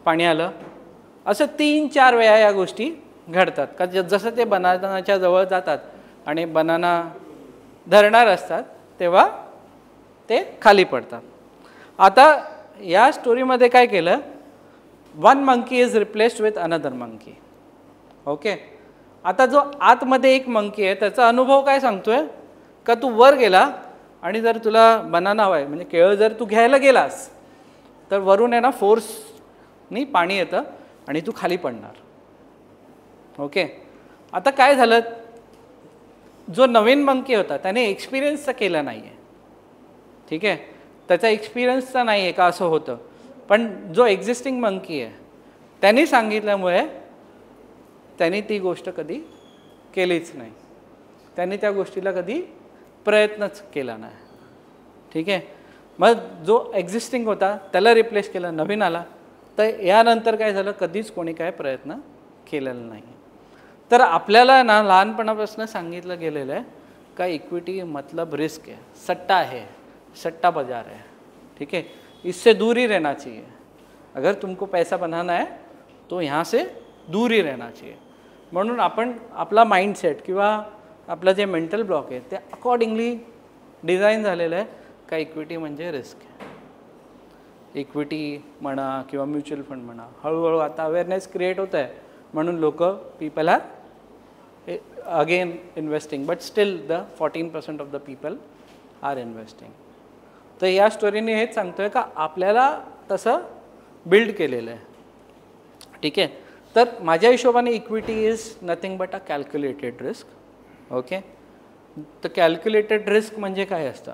Speaker 3: पाणी आलं. असं 3-4 वेळा या गोष्टी घडतात का जसं ते बनानाच्या जवळ जातात आणि बनाना धरणार असतात तेव्हा ते खाली पडतात. आता या स्टोरीमध्ये काय केलं, 1 monkey is replaced with another monkey. Okay, आता जो आतमध्ये एक मंकी आहे त्याचा अनुभव काय सांगतोय का तू वर गेला आणि जर तुला बनाना हवा आहे म्हणजे केळं जर तू घ्यायला गेलास तर वरून आहे ना फोर्सनी पाणी येतं आणि तू खाली पडणार. ओके, आता काय झालं, जो नवीन मंकी होता त्याने एक्सपिरियन्सचा केला नाही आहे. ठीक आहे, त्याचा एक्सपिरियन्सचा नाही आहे का असं होतं. पण जो एक्झिस्टिंग मंकी आहे त्यांनी सांगितल्यामुळे त्यांनी ती गोष्ट कधी केलीच नाही, त्यांनी त्या गोष्टीला कधी प्रयत्नच केला नाही. ठीक आहे, मग जो एक्झिस्टिंग होता त्याला रिप्लेस केलं, नवीन आला. तर यानंतर काय झालं, कधीच कोणी काय प्रयत्न केलेला नाही. तर आपल्याला ना लहानपणापासून सांगितलं गेलेलं आहे का इक्विटी मतलब रिस्क है, सट्टा है, सट्टा बाजार है. ठीक है, इससे दूर ही रहना चाहिए. अगर तुमको पैसा बनाना है तो यहाँ से दूर ही रहना चाहिए. म्हणून आपण आपला माइंडसेट किंवा आपलं जे मेंटल ब्लॉक आहे ते अकॉर्डिंगली डिझाईन झालेलं आहे का इक्विटी म्हणजे रिस्क आहे. इक्विटी म्हणा किंवा म्युच्युअल फंड म्हणा, हळूहळू आता अवेअरनेस क्रिएट होत आहे म्हणून लोक people are again investing, but still the 14% of the people are investing. तर या स्टोरीने हेच सांगतोय का आपल्याला तसं बिल्ड केलेलं आहे. ठीक आहे, तर माझ्या हिशोबाने equity is nothing but a calculated risk. Okay, तर कॅल्क्युलेटेड रिस्क म्हणजे काय असतं,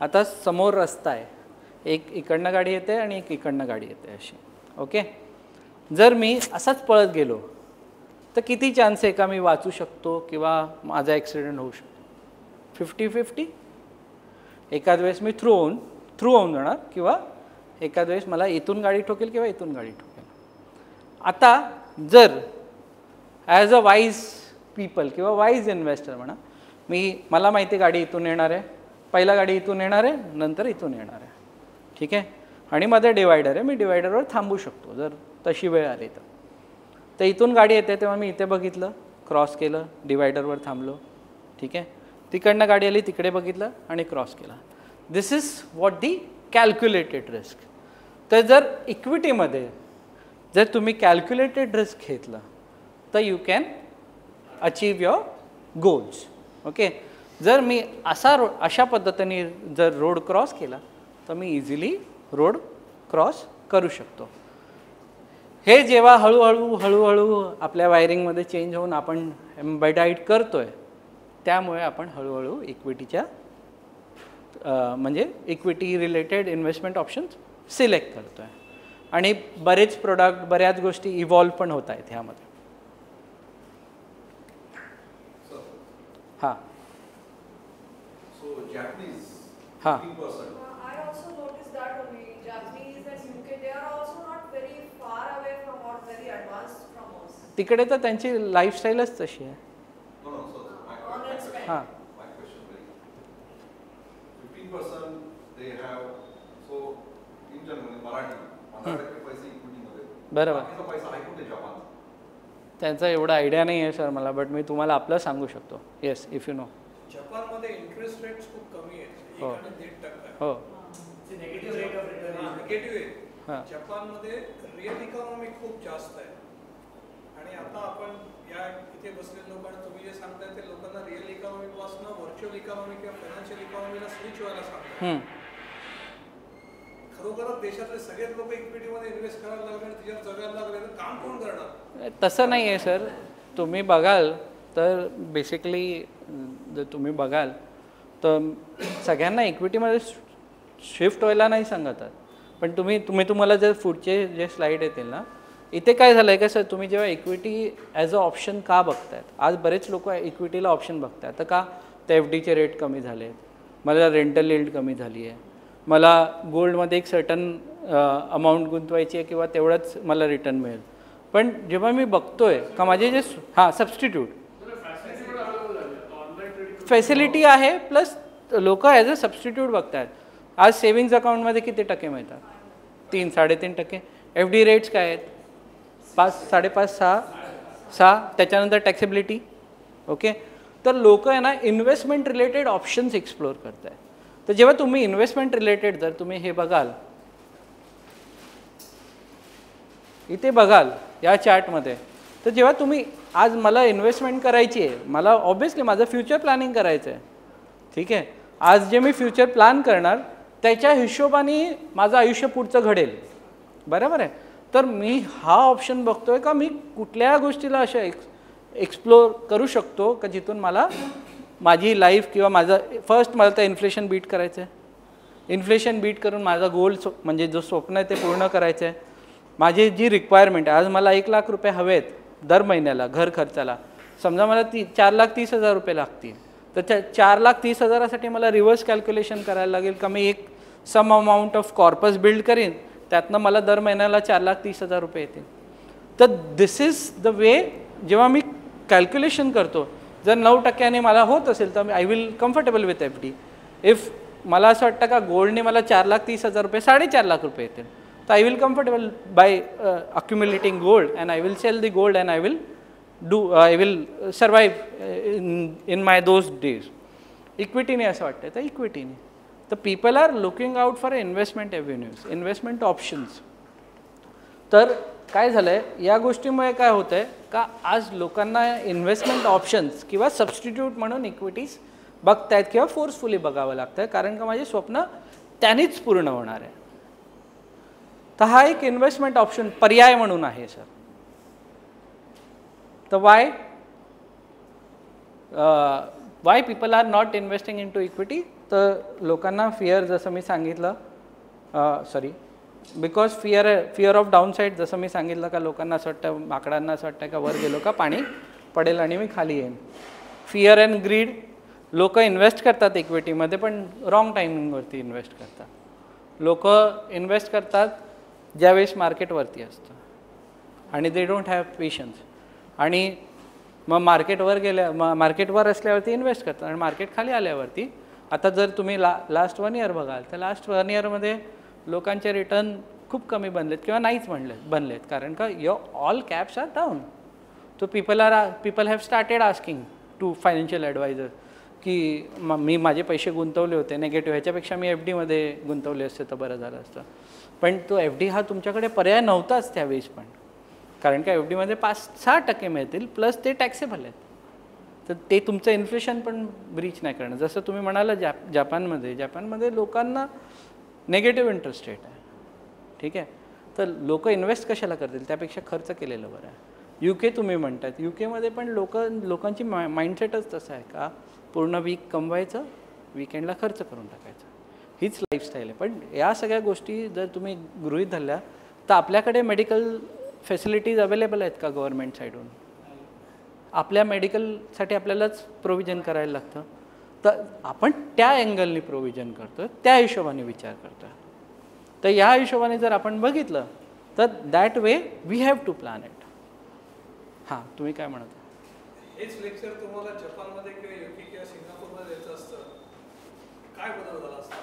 Speaker 3: आता समोर रस्ता आहे, एक इकडनं गाडी येते आणि एक इकडनं गाडी येते अशी. ओके, जर मी असाच पळत गेलो तर किती चान्स आहे का मी वाचू शकतो किंवा माझा ॲक्सिडेंट होऊ शकतो. 50-50. एखाद वेळेस मी थ्रू होऊन जाणार किंवा एखाद वेळेस मला इथून गाडी ठोकेल किंवा इथून गाडी ठोकेल. आता जर ॲज अ वाईज पीपल किंवा वाईज इन्व्हेस्टर म्हणा, मला माहिती आहे गाडी इथून येणार आहे, पहिला गाडी इथून येणार आहे, नंतर इथून येणार आहे. ठीक आहे, आणि मध्ये डिवायडर आहे, मी डिवायडरवर थांबू शकतो जर तशी वेळ आली तर. तर इथून गाडी येते तेव्हा मी इथे बघितलं, क्रॉस केलं, डिवायडरवर थांबलो. ठीक आहे, तिकडनं गाडी आली, तिकडे बघितलं आणि क्रॉस केला. This is what the calculated risk. तर जर इक्विटीमध्ये जर तुम्ही कॅल्क्युलेटेड रिस्क घेतलं तर you can achieve your goals. Okay. जर मी अशा पद्धतीने जर रोड क्रॉस केला तर मी इझिली रोड क्रॉस करू शकतो. हे जेव्हा हळूहळू आपल्या वायरिंगमध्ये चेंज होऊन आपण एम्बेडाइड करतोय, त्यामुळे आपण हळूहळू इक्विटीच्या म्हणजे equity related investment options select करतोय आणि बरेच प्रोडक्ट, बऱ्याच गोष्टी इव्हॉल्व पण होत आहेत ह्यामध्ये. हां हां
Speaker 4: I also noticed that only Japanese and UK, they are also not very far away from or very advanced from us.
Speaker 3: तिकडे तर त्यांची लाईफस्टाईलच तशी आहे.
Speaker 4: On and spend.
Speaker 3: हां
Speaker 7: My question very 15% they have, so in general Marathi 15% पैसे equity मध्ये,
Speaker 3: बरोबर.
Speaker 7: बाकीचा पैसा आहे कुठे जपान?
Speaker 3: त्यांचा एवढा आयडिया नाही आहे सर मला, बट मी तुम्हाला आपलं सांगू शकतो. Yes, if you know.
Speaker 6: जपानमध्ये इंटरेस्ट रेट्स खूप कमी आहेत.
Speaker 3: हो.
Speaker 6: 1.5%
Speaker 3: हो
Speaker 6: negative rate of return negative
Speaker 3: हां.
Speaker 6: आहे. जपानमध्ये रिअल इकॉनॉमी खूप जास्त आहे. आणि आता आपण या इथे बसलेले लोक आणि तुम्ही जे सांगताय ते लोकांना रिअल इकॉनॉमी पासून व्हर्च्युअल इकॉनॉमी किंवा फायनान्शियल इकॉनॉमीला स्विच व्हायला सांगतात. खरोखरच देशातले सगळेच लोक इक्विटीमध्ये इन्व्हेस्ट करायला लागले आणि तिच्यावर जगायला लागले तर काम कोण करणार?
Speaker 3: तसं नाही आहे सर. तुम्ही बघाल तर बेसिकली जर तुम्ही बघाल तर सगळ्यांना इक्विटीमध्ये शिफ्ट व्हायला नाही सांगत आहेत. पण तुम्हाला जर पुढचे जे स्लाईड येतील ना, इथे काय झालं आहे का सर, तुम्ही जेव्हा इक्विटी ॲज अ ऑप्शन का बघतायत, आज बरेच लोक इक्विटीला ऑप्शन बघतात. तर का तर एफ डीचे रेट कमी झाले आहेत, मला रेंटल यील्ड कमी झाली आहे, मला गोल्डमध्ये एक सर्टन अमाऊंट गुंतवायची आहे किंवा तेवढंच मला रिटर्न मिळेल. पण जेव्हा मी बघतोय का माझे जे सबस्टिट्यूट फॅसिलिटी आहे प्लस लोक ॲज अ सबस्टिट्यूट बघतात. आज सेविंग्ज अकाउंटमध्ये किती टक्के मिळतात? 3-3.5%. एफ डी रेट्स काय आहेत? 5, 5.5, 6. त्याच्यानंतर टॅक्सेबिलिटी. ओके. तर लोक आहे ना इन्व्हेस्टमेंट रिलेटेड ऑप्शन्स एक्सप्लोअर करत आहेत. तर जेव्हा तुम्ही इन्व्हेस्टमेंट रिलेटेड जर तुम्ही हे बघाल, इथे बघाल या चार्टमध्ये, तर जेव्हा तुम्ही आज मला इन्व्हेस्टमेंट करायची आहे, मला ऑब्व्हियसली माझं फ्युचर प्लॅनिंग करायचं आहे. ठीक आहे. आज जे मी फ्युचर प्लॅन करणार त्याच्या हिशोबाने माझं आयुष्य पुढचं घडेल. बरोबर आहे. तर मी हा ऑप्शन बघतोय का मी कुठल्या गोष्टीला अशा एक्सप्लोर करू शकतो का जिथून मला माझी लाईफ किंवा माझं फर्स्ट मला तर इन्फ्लेशन बीट करायचं आहे. इन्फ्लेशन बीट करून माझा गोल म्हणजे जो स्वप्न आहे ते पूर्ण करायचं आहे. माझी जी रिक्वायरमेंट आहे, आज मला 1 लाख रुपये हवे आहेत दर महिन्याला घर खर्चाला. समजा मला 4,30,000 रुपये लागतील, तर त्या 4,30,000साठी मला रिव्हर्स कॅल्क्युलेशन करायला लागेल का मी एक some amount of corpus build करीन, त्यातनं मला दर महिन्याला 4,30,000 रुपये येतील. तर दिस इज द वे जेव्हा मी कॅल्क्युलेशन करतो. जर 9% मला होत असेल तर I will comfortable with F D. If मला असं वाटतं का गोल्डने मला 4,30,000 रुपये 4.5 लाख रुपये येतील, तर I will comfortable by accumulating gold and I will sell the gold and I will survive in my those days. इक्विटीने असं वाटतं. तर इक्विटीने तर people are looking out for investment avenues, investment options. तर काय झालं आहे या गोष्टीमुळे काय होतं आहे का आज लोकांना इन्व्हेस्टमेंट ऑप्शन्स किंवा सबस्टिट्यूट म्हणून इक्विटीज बघतायत किंवा फोर्सफुली बघावं लागतं आहे, कारण का माझे स्वप्न त्यानेच पूर्ण होणार आहे. तर हा एक इन्व्हेस्टमेंट ऑप्शन पर्याय म्हणून आहे सर. तर why people are not investing into equity. तर लोकांना फिअर, जसं मी सांगितलं, बिकॉज फिअर ऑफ डाऊनसाईड, जसं मी सांगितलं का लोकांना असं वाटतं, माकडांना असं वाटतं का वर गेलो का पाणी पडेल आणि मी खाली येईन. Fear and greed. लोक इन्व्हेस्ट करतात इक्विटीमध्ये पण रॉंग टायमिंगवरती इन्व्हेस्ट करतात. लोक इन्व्हेस्ट करतात ज्यावेळेस मार्केटवरती असतं आणि दे डोंट हॅव पेशन्स. आणि मग मार्केटवर असल्यावरती इन्व्हेस्ट करतात आणि मार्केट खाली आल्यावरती. आता जर तुम्ही लास्ट 1 इयर बघाल तर लास्ट 1 इयरमध्ये लोकांचे रिटर्न खूप कमी बनलेत किंवा नाहीच बनलेत, कारण का ऑल कॅप्स आर डाऊन. तो people have started asking to financial advisor की मी माझे पैसे गुंतवले होते नेगेटिव्ह, ह्याच्यापेक्षा मी एफ डीमध्ये गुंतवले असते तर बरं झालं असतं. पण तो एफ डी हा तुमच्याकडे पर्याय नव्हताच त्यावेळेस पण, कारण का एफ डीमध्ये 5-6% मिळतील प्लस ते टॅक्सेबल आहेत. तर ते तुमचं इन्फ्लेशन पण ब्रीच नाही करणार. जसं तुम्ही म्हणाला जपानमध्ये लोकांना निगेटिव्ह इंटरेस्ट रेट आहे, ठीक आहे. तर लोक इन्व्हेस्ट कशाला करतील, त्यापेक्षा खर्च केलेलं बरं आहे. UK तुम्ही म्हणतात, UKमध्ये पण लोकांची माइंडसेटच तसं आहे का पूर्ण वीक कमवायचं, विकेंडला खर्च करून टाकायचं, हीच लाईफस्टाईल आहे. पण या सगळ्या गोष्टी जर तुम्ही गृहीत धरल्या तर आपल्याकडे मेडिकल फॅसिलिटीज अवेलेबल आहेत का गव्हर्नमेंट साईडून? आपल्या मेडिकलसाठी आपल्यालाच प्रोव्हिजन करायला लागतं. तर आपण त्या अँगलनी प्रोव्हिजन करतो आहे, त्या हिशोबाने विचार करतो आहे. तर या हिशोबाने जर आपण बघितलं तर that way we have to plan it. हां, तुम्ही काय म्हणता?
Speaker 6: हेच लेक्चर तुम्हाला जपानमध्ये किंवा UK किंवा सिंगापूरमध्ये द्यायचं असतं, काय बदल झाला असता?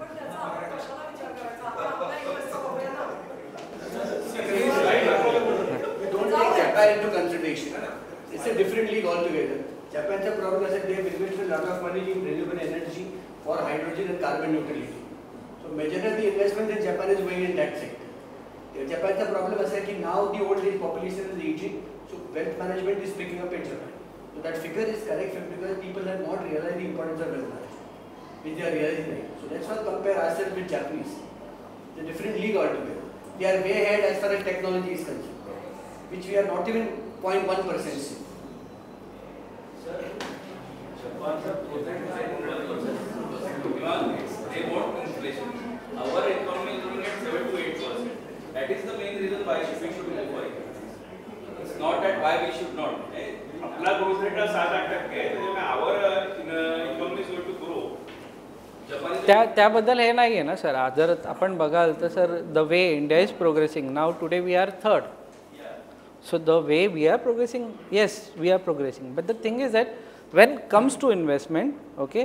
Speaker 4: पण त्याचा आपण कशाला विचार करायचा? आपण आपल्या इकडचं बघूया ना.
Speaker 8: Don't take Japan into consideration. It's a different league altogether. Japan's problem is that they have invested a lot of money in renewable energy for hydrogen and carbon neutrality. So majority of the investment in Japan is going in that sector. Japan's problem is that now the old age population is aging, so wealth management is picking up in Japan. So that figure is correct because people have not realized the importance of wealth management, which they are realizing right. So let's not compare ourselves with Japanese. It's a different league altogether. They are way ahead as far as technology is concerned, which we are not even 0.1%.
Speaker 9: Sir, Japan's project they want inflation. Our economy is growing at 7 to 8%. That is the main reason why we should go for it. It's not that why we should not.
Speaker 10: आपला growth rate 7-8% आहे, त्यामुळे our economy is going to grow.
Speaker 3: त्याबद्दल हे नाही आहे ना sir. जर आपण बघाल तर sir the way India is progressing now today we are third. So the way we are progressing, yes, we are progressing. But the thing is that when comes to investment, okay,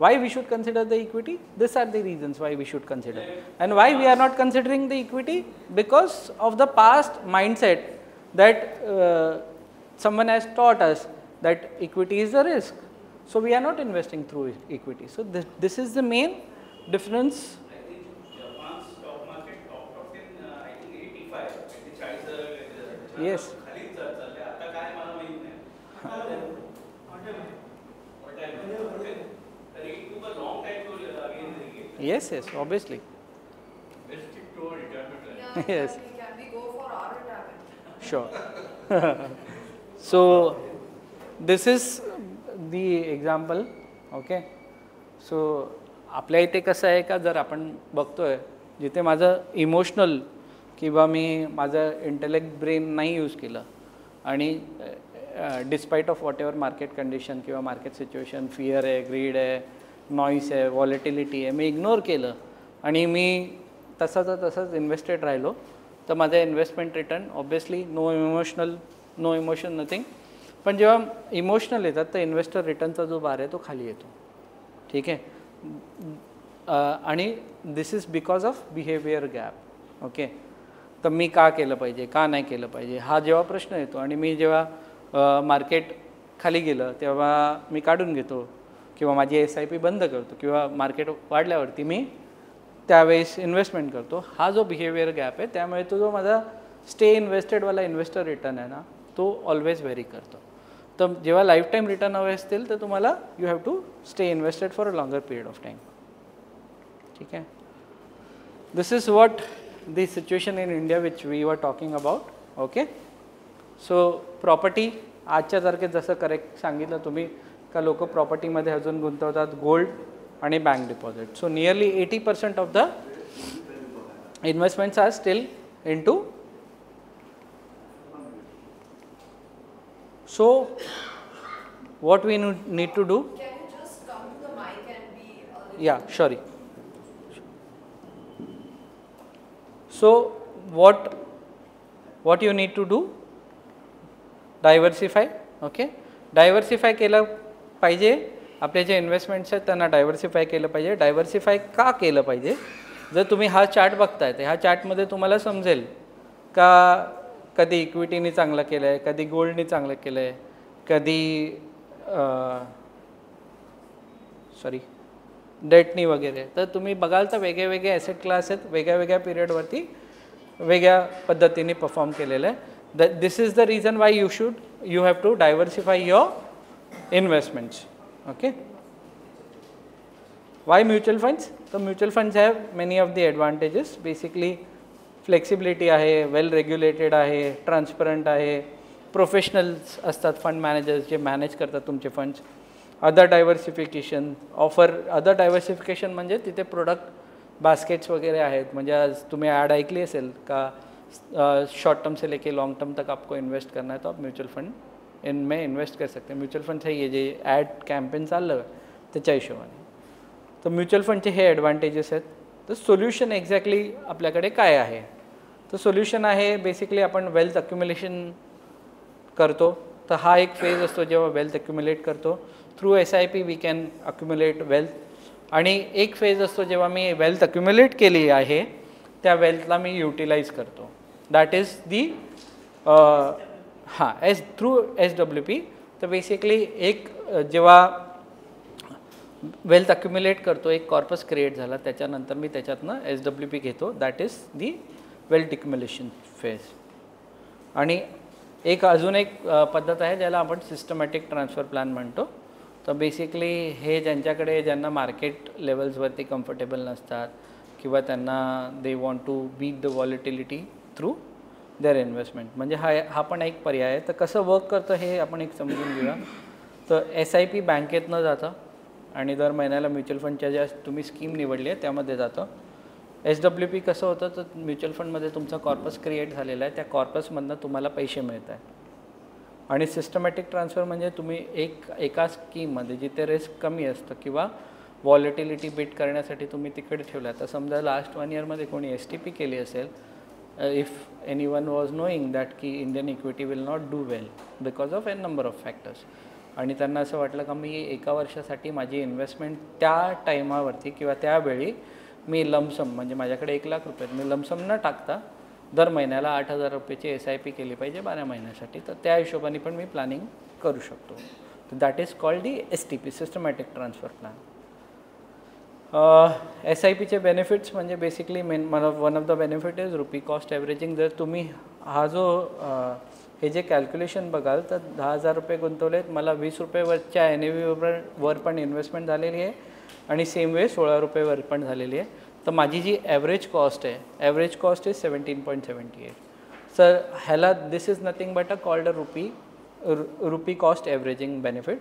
Speaker 3: why we should consider the equity? These are the reasons why we should consider. And why we are not considering the equity? Because of the past mindset that someone has taught us that equity is a risk. So we are not investing through equity. So this is the main difference.
Speaker 9: I think Japan's stock market topped out in I think 85.
Speaker 3: Yes.
Speaker 9: आता काय मला माहित नाही. It took a long time to again regain.
Speaker 3: Yes, obviously.
Speaker 9: Let's stick to our retirement.
Speaker 4: Yeah,
Speaker 3: Yes.
Speaker 4: can we go for our retirement?
Speaker 3: Sure. So this is the example. Okay. So आपल्या इथे कसं आहे का, जर आपण बघतोय जिथे माझं इमोशनल किंवा मी माझं इंटेलेक्ट ब्रेन नाही यूज केलं आणि despite of what ever market condition किंवा मार्केट सिच्युएशन, फिअर आहे, ग्रीड आहे, नॉईस आहे, व्हॉलेटिलिटी आहे, मी इग्नोर केलं आणि मी तसंच इन्व्हेस्टेड राहिलो, तर माझं investment return obviously no emotion nothing. पण जेव्हा इमोशनल येतात तर इन्व्हेस्टर रिटर्नचा जो बार आहे तो खाली येतो. ठीक आहे. आणि this is because of behaviour gap. Okay. तर मी का केलं पाहिजे, का नाही केलं पाहिजे, हा जेव्हा प्रश्न येतो आणि मी जेव्हा मार्केट खाली गेलं तेव्हा मी काढून घेतो किंवा माझी SIP बंद करतो किंवा मार्केट वाढल्यावरती मी त्यावेळेस इन्व्हेस्टमेंट करतो, हा जो बिहेवियर गॅप आहे त्यामुळे तो जो माझा स्टे इन्व्हेस्टेडवाला इन्व्हेस्टर रिटर्न आहे ना तो ऑलवेज व्हेरी करतो. तर जेव्हा लाईफ टाईम रिटर्न हवे असतील तर तुम्हाला you have to stay invested for a longer period of time. ठीक आहे. This is what the situation in India which we were talking about. Okay. So property आजच्या तारखेत जसं करेक्ट सांगितलं तुम्ही का लोक प्रॉपर्टीमध्ये अजून गुंतवतात, गोल्ड आणि bank deposit. So nearly 80% of the investments are still in two. So what we need to do.
Speaker 4: Can you just come to the mic and be a little...
Speaker 3: Yeah, sorry. So what you need to do, diversify. Okay. Diversify केलं पाहिजे. आपले जे investments आहेत त्यांना diversify केलं पाहिजे. Diversify का केलं पाहिजे, जर तुम्ही हा चार्ट बघताय तर ह्या चार्टमध्ये तुम्हाला समजेल का कधी इक्विटीने चांगलं केलं आहे, कधी गोल्डने चांगलं केलं आहे, कधी सॉरी डेटनी वगैरे. तर तुम्ही बघाल तर वेगळे वेगळे ॲसेट क्लास आहेत, वेगळ्या वेगळ्या पिरियडवरती वेगळ्या पद्धतीने परफॉर्म केलेलं आहे. This is the reason why you have to diversify your investments. Okay. Why mutual funds? तर mutual funds have many of the advantages. Basically flexibility आहे, वेल रेग्युलेटेड आहे, ट्रान्सपरंट आहे, प्रोफेशनल्स असतात फंड मॅनेजर्स जे manage करतात तुमचे funds. Other diversification other diversification म्हणजे तिथे प्रोडक्ट बास्केट्स वगैरह आहेत. म्हणजे आज तुम्ही ॲड ऐकली असेल का शॉर्ट टर्म से लेके लॉन्ग टर्म तक आपको इन्वेस्ट करना है तो आप म्यूचुअल फंड इनमें इन्वेस्ट कर सकते हैं. म्युच्युअल फंड हे जे ॲड कॅम्पेन चाललं त्याच्या हिशोबाने. तर म्युच्युअल फंडचे हे ॲडव्हान्टेजेस आहेत. तर सोल्युशन एक्झॅक्टली आपल्याकडे काय आहे? तर सोल्युशन आहे बेसिकली आपण वेल्थ अक्युम्युलेशन करतो. तर हा एक फेज असतो जेव्हा वेल्थ अक्युम्युलेट करतो. Through SIP we can accumulate wealth. आणि एक फेज असतो जेव्हा मी वेल्थ अक्युम्युलेट केली आहे त्या वेल्थला मी युटिलाइज करतो. That is the through SWP. तर बेसिकली एक जेव्हा वेल्थ अक्युम्युलेट करतो, एक कॉर्पस क्रिएट झाला, त्याच्यानंतर मी त्याच्यातनं SWP घेतो. That is the wealth accumulation phase. आणि अजून एक पद्धत आहे ज्याला आपण सिस्टमॅटिक ट्रान्सफर प्लॅन म्हणतो. तर बेसिकली हे ज्यांना मार्केट लेवल्सवरती कम्फर्टेबल नसतात किंवा त्यांना they want to beat the volatility through their investment, म्हणजे हा पण एक पर्याय आहे. तर कसं वर्क करतं हे आपण एक समजून घेऊया. तर SIP बँकेतनं जातं आणि दर महिन्याला म्युच्युअल फंडच्या ज्या तुम्ही स्कीम निवडली आहे त्यामध्ये जातं. SWP कसं होतं तर म्युच्युअल फंडमध्ये तुमचा कॉर्पस क्रिएट झालेला आहे, त्या कॉर्पसमधनं तुम्हाला पैसे मिळत आहेत. आणि सिस्टमॅटिक ट्रान्सफर म्हणजे तुम्ही एका स्कीममध्ये जिथे रिस्क कमी असतं किंवा व्हॉलिटिलिटी बीट करण्यासाठी तुम्ही तिकडे ठेवला. तर समजा लास्ट 1 इयरमध्ये कोणी STP केली असेल, if anyone was knowing that की Indian equity will not do well because of an number of factors, आणि त्यांना असं वाटलं का मी एका वर्षासाठी माझी इन्व्हेस्टमेंट त्या टायमावरती किंवा त्यावेळी मी लमसम म्हणजे माझ्याकडे 1 लाख रुपये मी लमसम न टाकता दर महिन्याला 8,000 रुपयाची SIP केली पाहिजे 12 महिन्यासाठी. तर त्या हिशोबाने पण मी प्लॅनिंग करू शकतो. तर that is called the STP systematic transfer plan. SIPचे बेनिफिट्स म्हणजे basically one of the benefit is rupee cost averaging. जर तुम्ही हा जो हे जे कॅल्क्युलेशन बघाल तर 10,000 रुपये गुंतवलेत, मला 20 रुपयेवरच्या NAV वर पण इन्व्हेस्टमेंट झालेली आहे आणि सेम वे 16 रुपयेवर पण झालेली आहे. तर माझी जी ॲव्हरेज कॉस्ट आहे, ॲव्हरेज कॉस्ट इज 17.78. सर ह्याला this is nothing but called a rupee cost averaging benefit.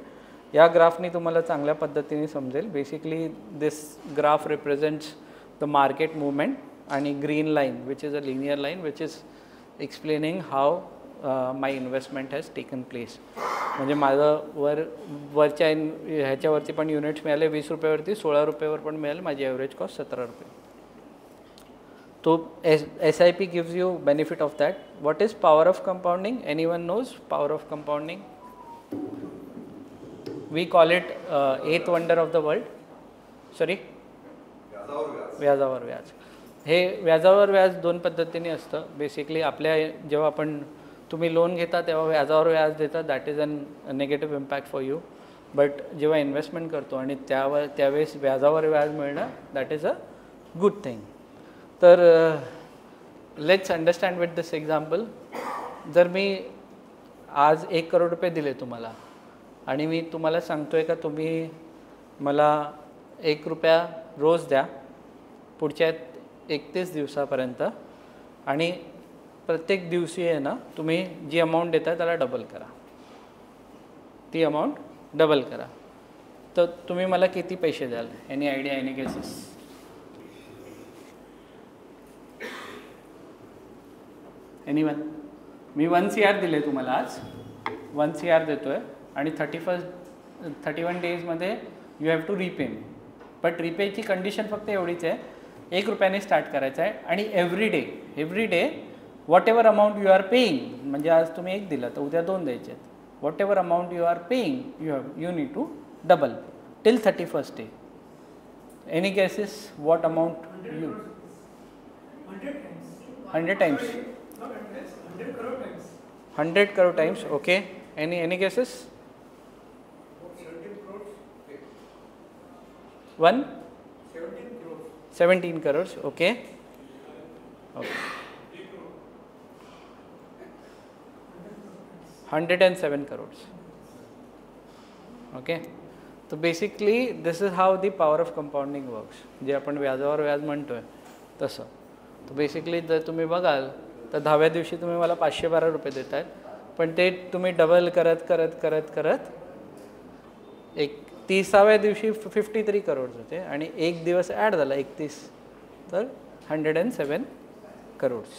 Speaker 3: या ग्राफनी तुम्हाला चांगल्या पद्धतीने समजेल. Basically this graph represents the market movement आणि green line which is a linear line which is explaining how my investment has taken place. म्हणजे माझं वरच्या ह्याच्यावरती पण युनिट्स मिळाले 20 रुपयावरती, 16 रुपयावर पण मिळाले, माझी ॲव्हरेज कॉस्ट 17 रुपये. तो SIP gives you benefit of that. What is power of compounding? Anyone knows power of compounding? We call it 8th wonder of the world. Sorry, व्याजावर व्याज. हे व्याजावर व्याज 2 पद्धतीने असतं. बेसिकली आपल्या जेव्हा आपण तुम्ही लोन घेता तेव्हा व्याजावर व्याज देता, that is an negative impact for you. But जेव्हा इन्व्हेस्टमेंट करतो आणि त्यावेळेस व्याजावर व्याज मिळणं, that is a good thing. तर let's understand with this example. जर मी आज 1 करोड रुपये दिले तुम्हाला आणि मी तुम्हाला सांगतो आहे का तुम्ही मला 1 रुपया रोज द्या पुढच्या 31 दिवसापर्यंत, आणि प्रत्येक दिवशी आहे ना तुम्ही जी अमाऊंट देता त्याला डबल करा, ती अमाऊंट डबल करा, तर तुम्ही मला किती पैसे द्याल? Any idea, any guesses? Anyone? मी 1 CR दिले तुम्हाला आज, 1 CR देतो आहे आणि 31 डेजमध्ये you have to repay me. But रीपेची कंडिशन फक्त एवढीच आहे, 1 रुपयाने स्टार्ट करायचं आहे आणि every day whatever amount you are paying, म्हणजे आज तुम्ही 1 दिला तर उद्या 2 द्यायचे आहेत. Whatever amount you are paying you need to double till 31st day. Any guesses what amount you? 100 times. 100 crore times. Okay. Any guesses? 17 crores, okay. Okay. 107 crores. Okay. So basically this is how the power of compounding works. जे आपण व्याजावर व्याज म्हणतोय तसं. तो basically जर तुम्ही बघाल तर 10व्या दिवशी तुम्ही मला 512 रुपये देत आहेत, पण ते तुम्ही डबल करत करत करत करत एक 30व्या दिवशी 53 करोड होते आणि एक दिवस ॲड झाला 31, तर 107 crores.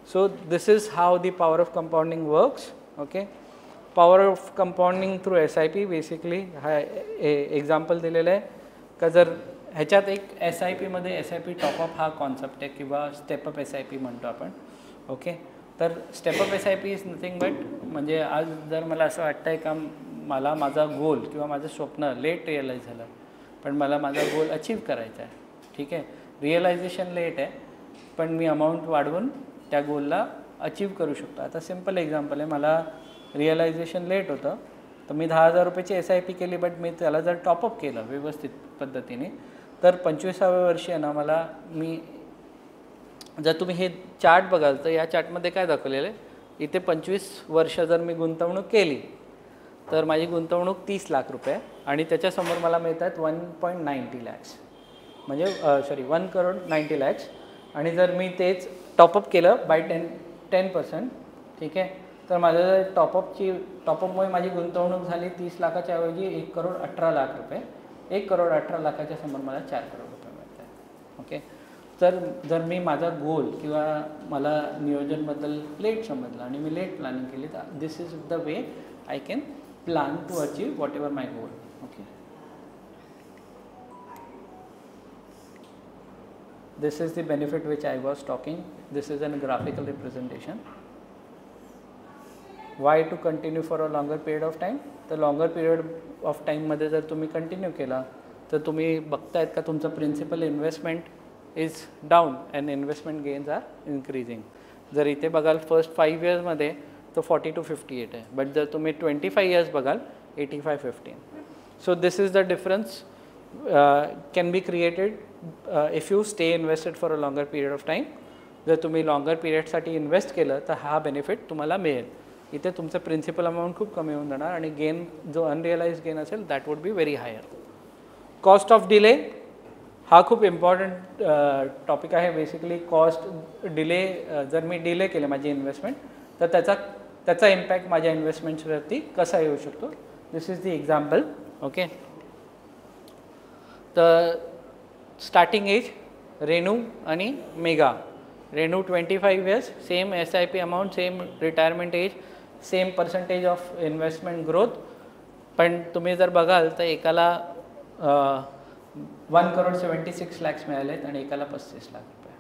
Speaker 3: So this is how the power of compounding works. Okay. Power of compounding through SIP basically हा एक्झाम्पल दिलेलं आहे का जर ह्याच्यात एक SIP मध्ये SIP टॉपअप हा कॉन्सेप्ट आहे किंवा स्टेपअप SIP म्हणतो आपण. ओके. तर step up SIP is nothing but म्हणजे आज जर मला असं वाटतं आहे का मला माझा गोल किंवा माझं स्वप्न लेट रिअलाईज झालं, पण मला माझा गोल अचीव करायचा आहे. ठीक आहे. रिअलायझेशन लेट आहे पण मी अमाऊंट वाढवून त्या गोलला अचीव करू शकतो. आता सिम्पल एक्झाम्पल आहे, मला रिअलायझेशन लेट होतं तर मी 10,000 रुपयाची SIP केली, बट मी त्याला जर टॉपअप केलं व्यवस्थित पद्धतीने तर 25व्या वर्षी आहे ना मला जर तुम्ही हे चार्ट बघाल तर या चार्टमध्ये काय दाखवलेलं आहे, इथे 25 वर्ष जर मी गुंतवणूक केली तर माझी गुंतवणूक 30 लाख रुपये आणि त्याच्यासमोर मला मिळत आहेत 1.90 lakhs म्हणजे 1 crore 90 lakhs. आणि जर मी तेच टॉपअप केलं बाय 10%, ठीक आहे, तर माझं टॉपअपमुळे माझी गुंतवणूक झाली 30 लाखाच्या ऐवजी 1 crore 18 lakh रुपये. 1 crore 18 लाखाच्या समोर मला 4 crore रुपये मिळत आहे. ओके. तर जर मी माझा गोल किंवा मला नियोजनबद्दल लेट समजलं आणि मी लेट प्लॅनिंग केली तर this is the way I can plan to achieve whatever my goal. Okay. This is the benefit which I was talking. This is a graphical representation. Why to continue for a longer period of time? The longer period of time मध्ये जर तुम्ही continue केला तर तुम्ही बघतायत का तुमचं principal investment is down and investment gains are increasing. जर इथे बघाल फर्स्ट 5 yearsमध्ये तो 40 to 58 आहे, बट जर तुम्ही 25 years बघाल 85-15. So this is the difference can be created if you stay invested for a longer period of time. जर तुम्ही लॉंगर पिरियडसाठी इन्व्हेस्ट केलं तर हा बेनिफिट तुम्हाला मिळेल. इथे तुमचं प्रिन्सिपल अमाऊंट खूप कमी होऊन जाणार आणि गेन जो अनरिअलाइज गेन असेल that would be very higher. Cost of delay हा खूप इम्पॉर्टंट टॉपिक आहे. बेसिकली कॉस्ट डिले जर मी डिले केलं माझी इन्व्हेस्टमेंट तर त्याचा इम्पॅक्ट माझ्या इन्व्हेस्टमेंट्सवरती कसा येऊ शकतो. This is the example. Okay. तर स्टार्टिंग एज रेनू आणि Megha. Renu 25 years, same SIP amount, same retirement age, same percentage of investment growth. पण तुम्ही जर बघाल तर एकाला 1 crore 76 lakhs मिळाले आहेत आणि एकाला 35 लाख रुपये.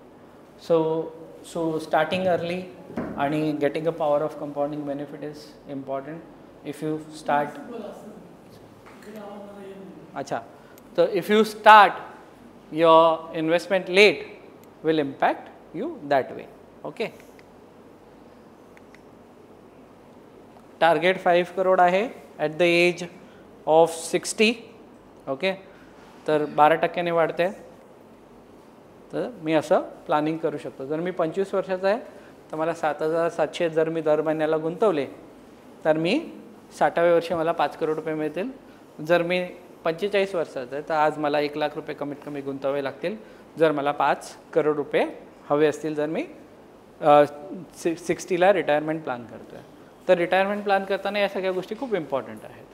Speaker 3: सो स्टार्टिंग अर्ली आणि getting a power of compounding benefit is important. If you start अच्छा, so if you start your investment late will impact you that way. Okay. Target 5 crore आहे at the age of 60. Okay. तर 12% वाढते. तर मी असं planning करू शकतो. जर मी 25 वर्षाचा आहे तर मला 7,700 जर मी दर महिन्याला गुंतवले तर मी 60व्या वर्षी मला 5 crore रुपये मिळतील. जर मी 45 वर्षाचं आहे तर आज मला 1 लाख रुपये कमीत कमी गुंतवावे लागतील जर मला 5 crore रुपये हवे असतील. जर मी 60ला रिटायरमेंट प्लॅन करतो आहे तर रिटायरमेंट प्लॅन करताना या सगळ्या गोष्टी खूप इम्पॉर्टंट आहेत.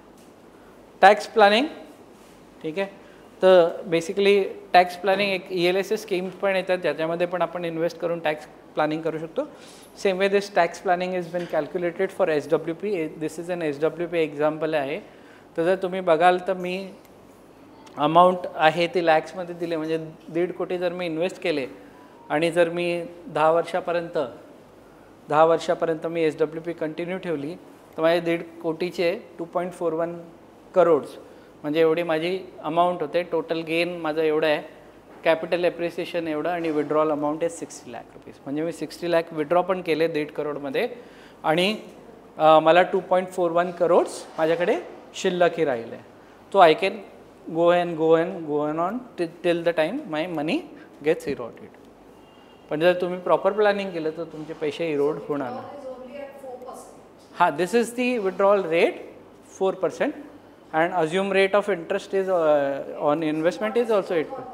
Speaker 3: Tax planning. ठीक आहे. तर बेसिकली टॅक्स प्लॅनिंग एक ELSS स्कीम्स पण येतात ज्याच्यामध्ये पण आपण इन्व्हेस्ट करून टॅक्स प्लॅनिंग करू शकतो. Same way this tax planning is been calculated for SWP. This is an SWP example आहे. तर जर तुम्ही बघाल तर मी अमाऊंट आहे ती लॅक्समध्ये दिले म्हणजे 1.5 कोटी जर मी इन्व्हेस्ट केले आणि जर मी 10 वर्षापर्यंत मी SWP कंटिन्यू ठेवली तर माझे 1.5 कोटीचे 2.41 crores म्हणजे एवढी माझी अमाऊंट होते. टोटल गेन माझं एवढं आहे, कॅपिटल एप्रिसिएशन एवढं आणि विड्रॉल अमाऊंट आहे 60 लाख रुपीज. म्हणजे मी 60 लाख विड्रॉ पण केले 1.5 करोडमध्ये आणि मला 2.41 crores माझ्याकडे शिल्लकही राहिले. तो I can go on till the time my money gets eroded. पण जर तुम्ही प्रॉपर प्लॅनिंग केलं तर तुमचे पैसे इरोड होणार नाही. हां, this is the withdrawal rate 4% and assume rate of interest is on investment is also 8%.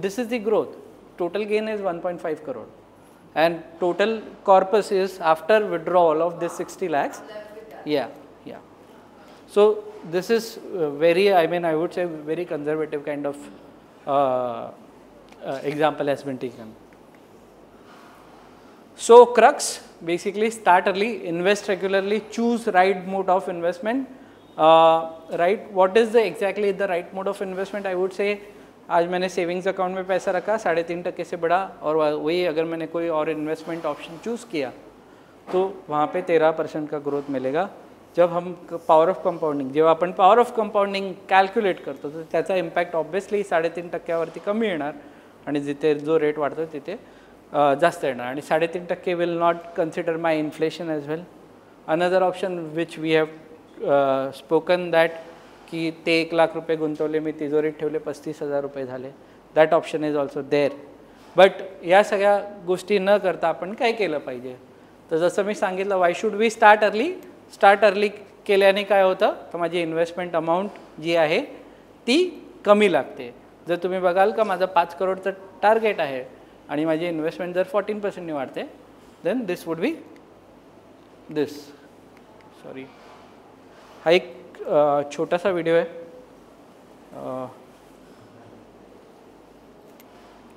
Speaker 3: This is the growth. Total gain is 1.5 crore and total corpus is after withdrawal of this 60 lakhs. Yeah. So this is very, I mean, I would say very conservative kind of example has been taken. So crux, basically start early, invest regularly, choose right mode of investment. Right, what is the exactly the right mode of investment? I would say आज मैंने savings account में पैसा रखा 3.5% से बढ़ा और वही अगर मैंने कोई और इन्वेस्टमेंट ऑप्शन चूज़ किया तो वहाँ पे 13% का ग्रोथ मिलेगा. जब हम पॉवर ऑफ कंपाउंडिंग जेव्हा आपण पॉवर ऑफ कंपाउंडिंग कॅल्क्युलेट करतो तर त्याचा इम्पॅक्ट ऑब्वियसली 3.5% कमी येणार आणि जिथे जो रेट वाढतो तिथे जास्त येणार आणि 3.5% will not consider my inflation as well. Another option which we have spoken that की ते 1 लाख रुपये गुंतवले मी तिजोरीत ठेवले 35,000 रुपये झाले. That option is also there. But या सगळ्या गोष्टी न करता आपण काय केलं पाहिजे तर जसं मी सांगितलं why should we start early केल्याने काय होतं तर माझी इन्व्हेस्टमेंट अमाऊंट जी आहे ती कमी लागते. जर तुम्ही बघाल का माझं 5 करोडचं टार्गेट आहे आणि माझी इन्व्हेस्टमेंट जर 14% वाढते then this would be this. Sorry, हा एक छोटासा व्हिडिओ आहे.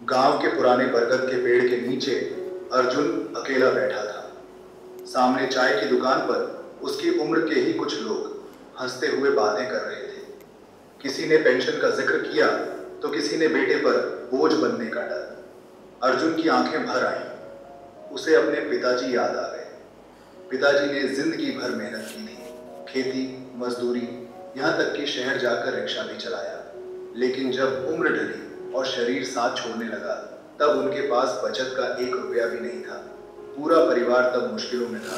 Speaker 11: गांव के पुराने बरगद के पेड़ के नीचे अर्जुन अकेला बैठा था. सामने चाय की दुकान पर उसकी उम्र के ही कुछ लोग हंसते हुए बातें कर रहे थे. किसी ने पेंशन का जिक्र किया तो किसी ने बेटे पर बोझ बनने का डर. अर्जुन की आंखें भर आईं. उसे अपने पिताजी याद आ गए. पिताजी ने जिंदगी भर मेहनत की थी, खेती, मजदूरी, यहाँ तक कि शहर जाकर रिक्शा भी चलाया. लेकिन जब उम्र ढली और शरीर साथ छोड़ने लगा तब उनके पास बचत का 1 रुपया भी नहीं था. पूरा परिवार तब मुश्किलों में था.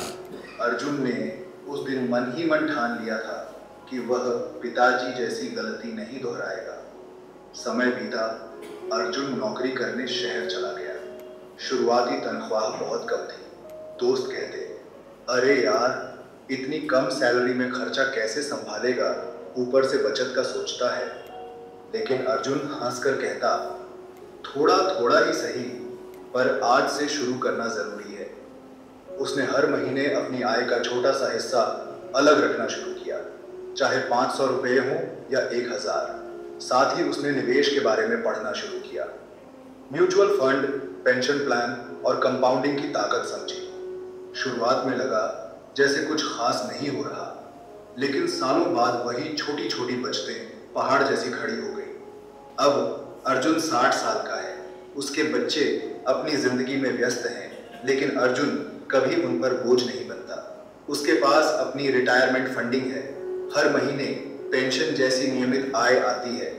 Speaker 11: अर्जुन ने उस दिन मन ही मन ठान लिया था कि वह पिताजी जैसी गलती नहीं दोहराएगा. समय बीता. अर्जुन नौकरी करने शहर चला गया. शुरुआती तनख्वाह बहुत कम थी. दोस्त कहते, अरे यार इतनी कम सैलरी में खर्चा कैसे संभालेगा, ऊपर से बचत का सोचता है. लेकिन अर्जुन हंसकर कहता, थोड़ा थोड़ा ही सही पर आज से शुरू करना जरूरी है. उसने हर महीने अपनी आय का छोटा सा हिस्सा अलग रखना शुरू किया, चाहे 500 रुपये हो या 1000. साथ ही उसने निवेश के बारे में पढ़ना शुरू किया. म्यूचुअल फंड, पेंशन प्लान और कंपाउंडिंग की ताकत समझी. शुरुआत में लगा जैसे कुछ खास नहीं हो रहा, लेकिन सालों बाद वही छोटी छोटी बचतें पहाड़ जैसी खड़ी हो गई. अब अर्जुन 60 साल का है. उसके बच्चे अपनी जिंदगी में व्यस्त हैं, लेकिन अर्जुन कभी उन पर बोझ नहीं बनता. उसके पास अपनी रिटायरमेंट फंडिंग है. हर महीने पेंशन जैसी नियमित आय आती है.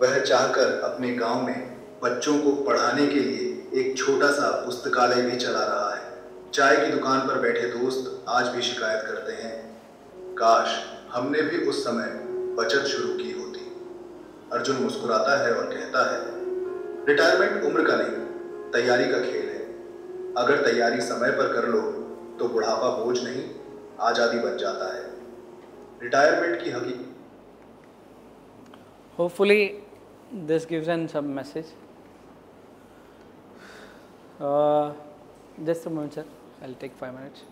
Speaker 11: वह चाहकर अपने गांव में बच्चों को पढ़ाने के लिए एक छोटा सा पुस्तकालय भी चला रहा है. चाय की दुकान पर बैठे दोस्त आज भी शिकायत करते हैं, काश हमने भी उस समय बचत शुरू की होती. अर्जुन मुस्कुराता है और कहता है, रिटायरमेंट उम्र का नहीं, तैयारी का खेल है. अगर तैयारी समय पर कर लो तो बुढ़ापा बोझ नहीं, आज़ादी बन जाता है. रिटायरमेंट की हकीकत.
Speaker 3: Hopefully this gives an some message. Just a moment sir, I'll take 5 minutes.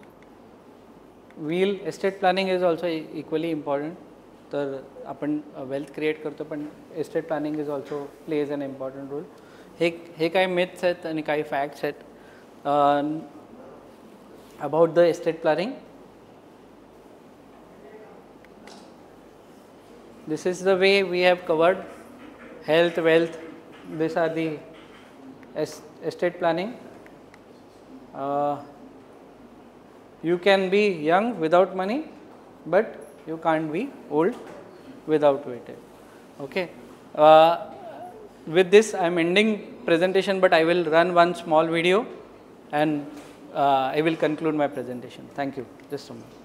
Speaker 3: Wheel estate planning is also equally important. तर आपण वेल्थ क्रिएट करतो पण estate planning is also plays an important role. हे काही myths आहेत आणि काही facts आहेत about the estate planning. This is the way we have covered health, wealth. These are the estate planning. You can be young without money, but you can't be old without weight. Okay. With this, I am ending presentation, but I will run one small video, and I will conclude my presentation. Thank you. Just a moment.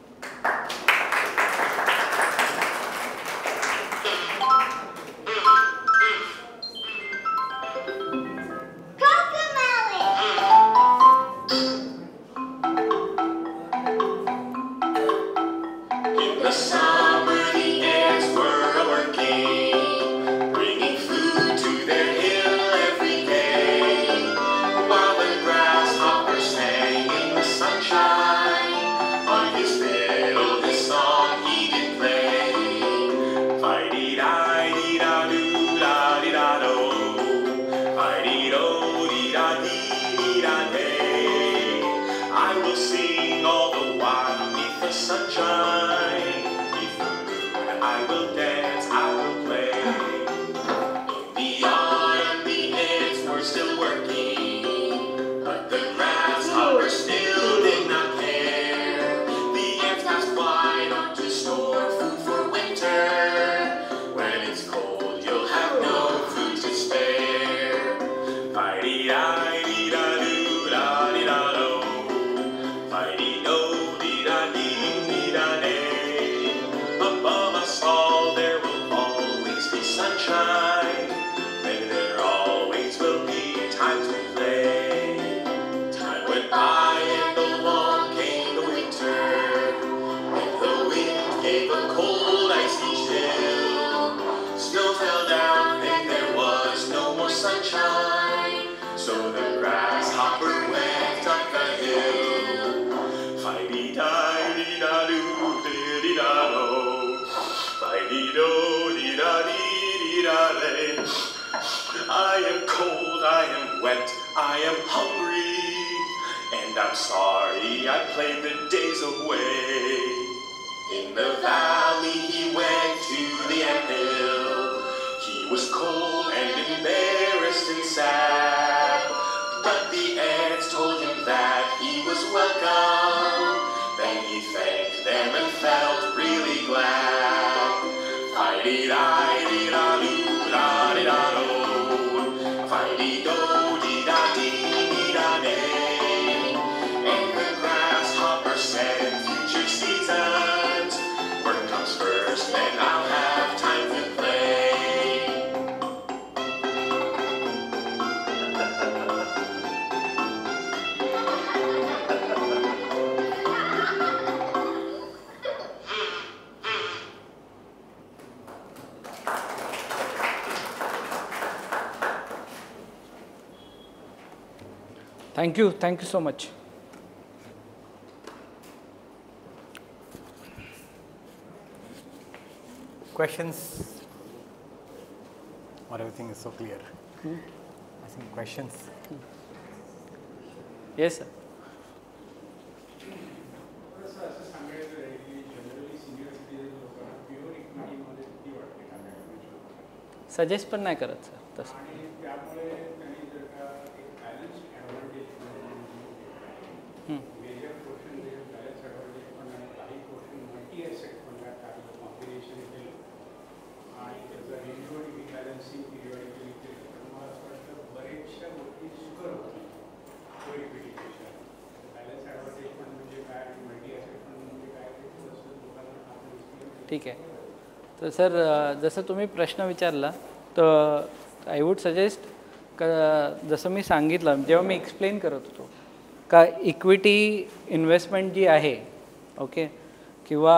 Speaker 12: Above us all there will always be sunshine, and there always will be time to play. Time went by and along came the winter, and the wind gave a cold icy chill. Snow fell down and there was no more sunshine, so the grasshopper went up the hill. Fi-dee-di-di-da-doo, di-di-da-do. Fi-dee-do-di-da-dee-dee-da-day. I am cold, I am wet, I am hungry, and I'm sorry I played the days away. In the valley he went to the anthill. He was cold and embarrassed and sad, but the ants told him that he was welcome. Then he thanked them and felt really glad. Fi-dee-di-di-da-doo-da-di-da-do. Fi-dee-do-di-da-dee-dee-da-day. And the grasshopper said in future seasons, work comes first, then I'll have time to play.
Speaker 3: Thank you so much.
Speaker 2: Questions? Or everything is so clear? I think questions.
Speaker 3: Yes, sir. Suggest पण नाही करत sir तसं. ठीक आहे. तर sir जसं तुम्ही प्रश्न विचारला तर आय वूड सजेस्ट का जसं मी सांगितलं जेव्हा मी एक्सप्लेन करत होतो का इक्विटी इन्व्हेस्टमेंट जी आहे ओके किंवा